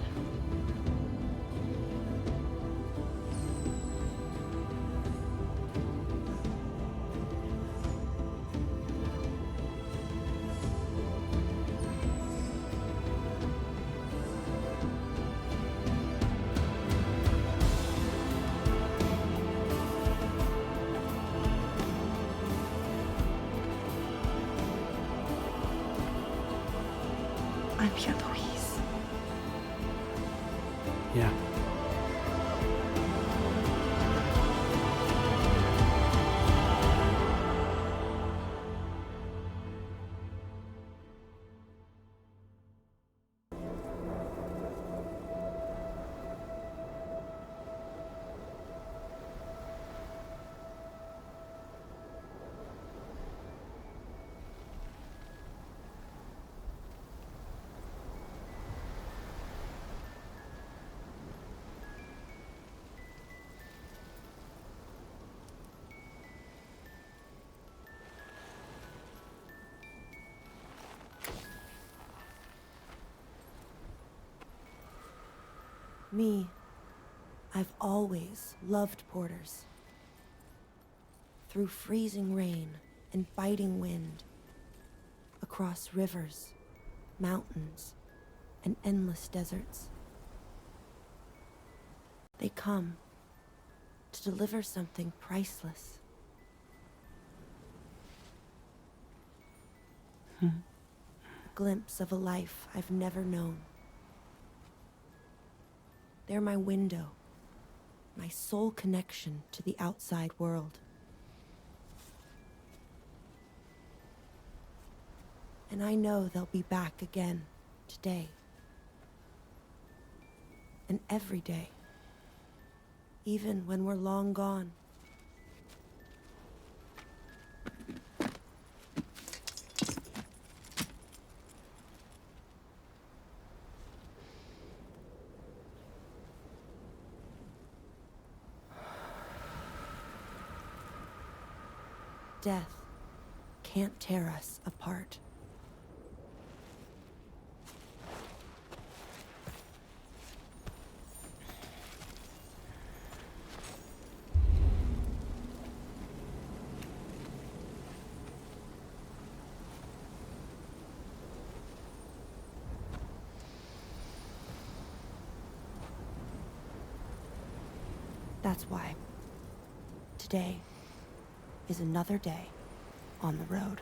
I'm here, Louise. Yeah. Me, I've always loved porters. Through freezing rain and biting wind, across rivers, mountains, and endless deserts. They come to deliver something priceless. A glimpse of a life I've never known. They're my window, my sole connection to the outside world. And I know they'll be back again today. And every day. Even when we're long gone. Death can't tear us apart. That's why today is another day on the road.